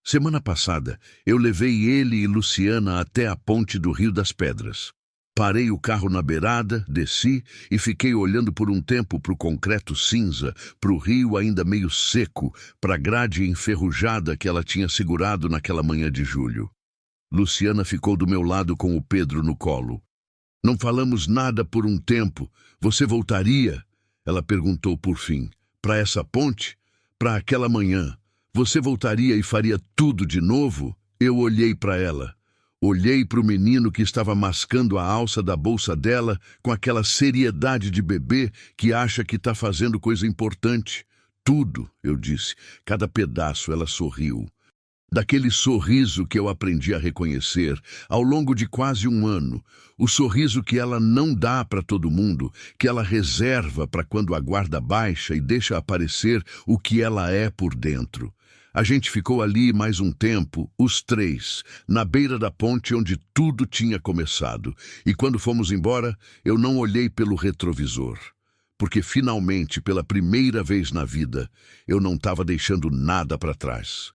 Semana passada, eu levei ele e Luciana até a ponte do Rio das Pedras. Parei o carro na beirada, desci e fiquei olhando por um tempo para o concreto cinza, para o rio ainda meio seco, para a grade enferrujada que ela tinha segurado naquela manhã de julho. Luciana ficou do meu lado com o Pedro no colo. Não falamos nada por um tempo. Você voltaria? Ela perguntou por fim. Para essa ponte? Para aquela manhã? Você voltaria e faria tudo de novo? Eu olhei para ela. Olhei para o menino que estava mascando a alça da bolsa dela com aquela seriedade de bebê que acha que está fazendo coisa importante. Tudo, eu disse. Cada pedaço. Ela sorriu. Daquele sorriso que eu aprendi a reconhecer ao longo de quase 1 ano, o sorriso que ela não dá para todo mundo, que ela reserva para quando a guarda baixa e deixa aparecer o que ela é por dentro. A gente ficou ali mais um tempo, os 3, na beira da ponte onde tudo tinha começado, e quando fomos embora, eu não olhei pelo retrovisor, porque finalmente, pela primeira vez na vida, eu não estava deixando nada para trás.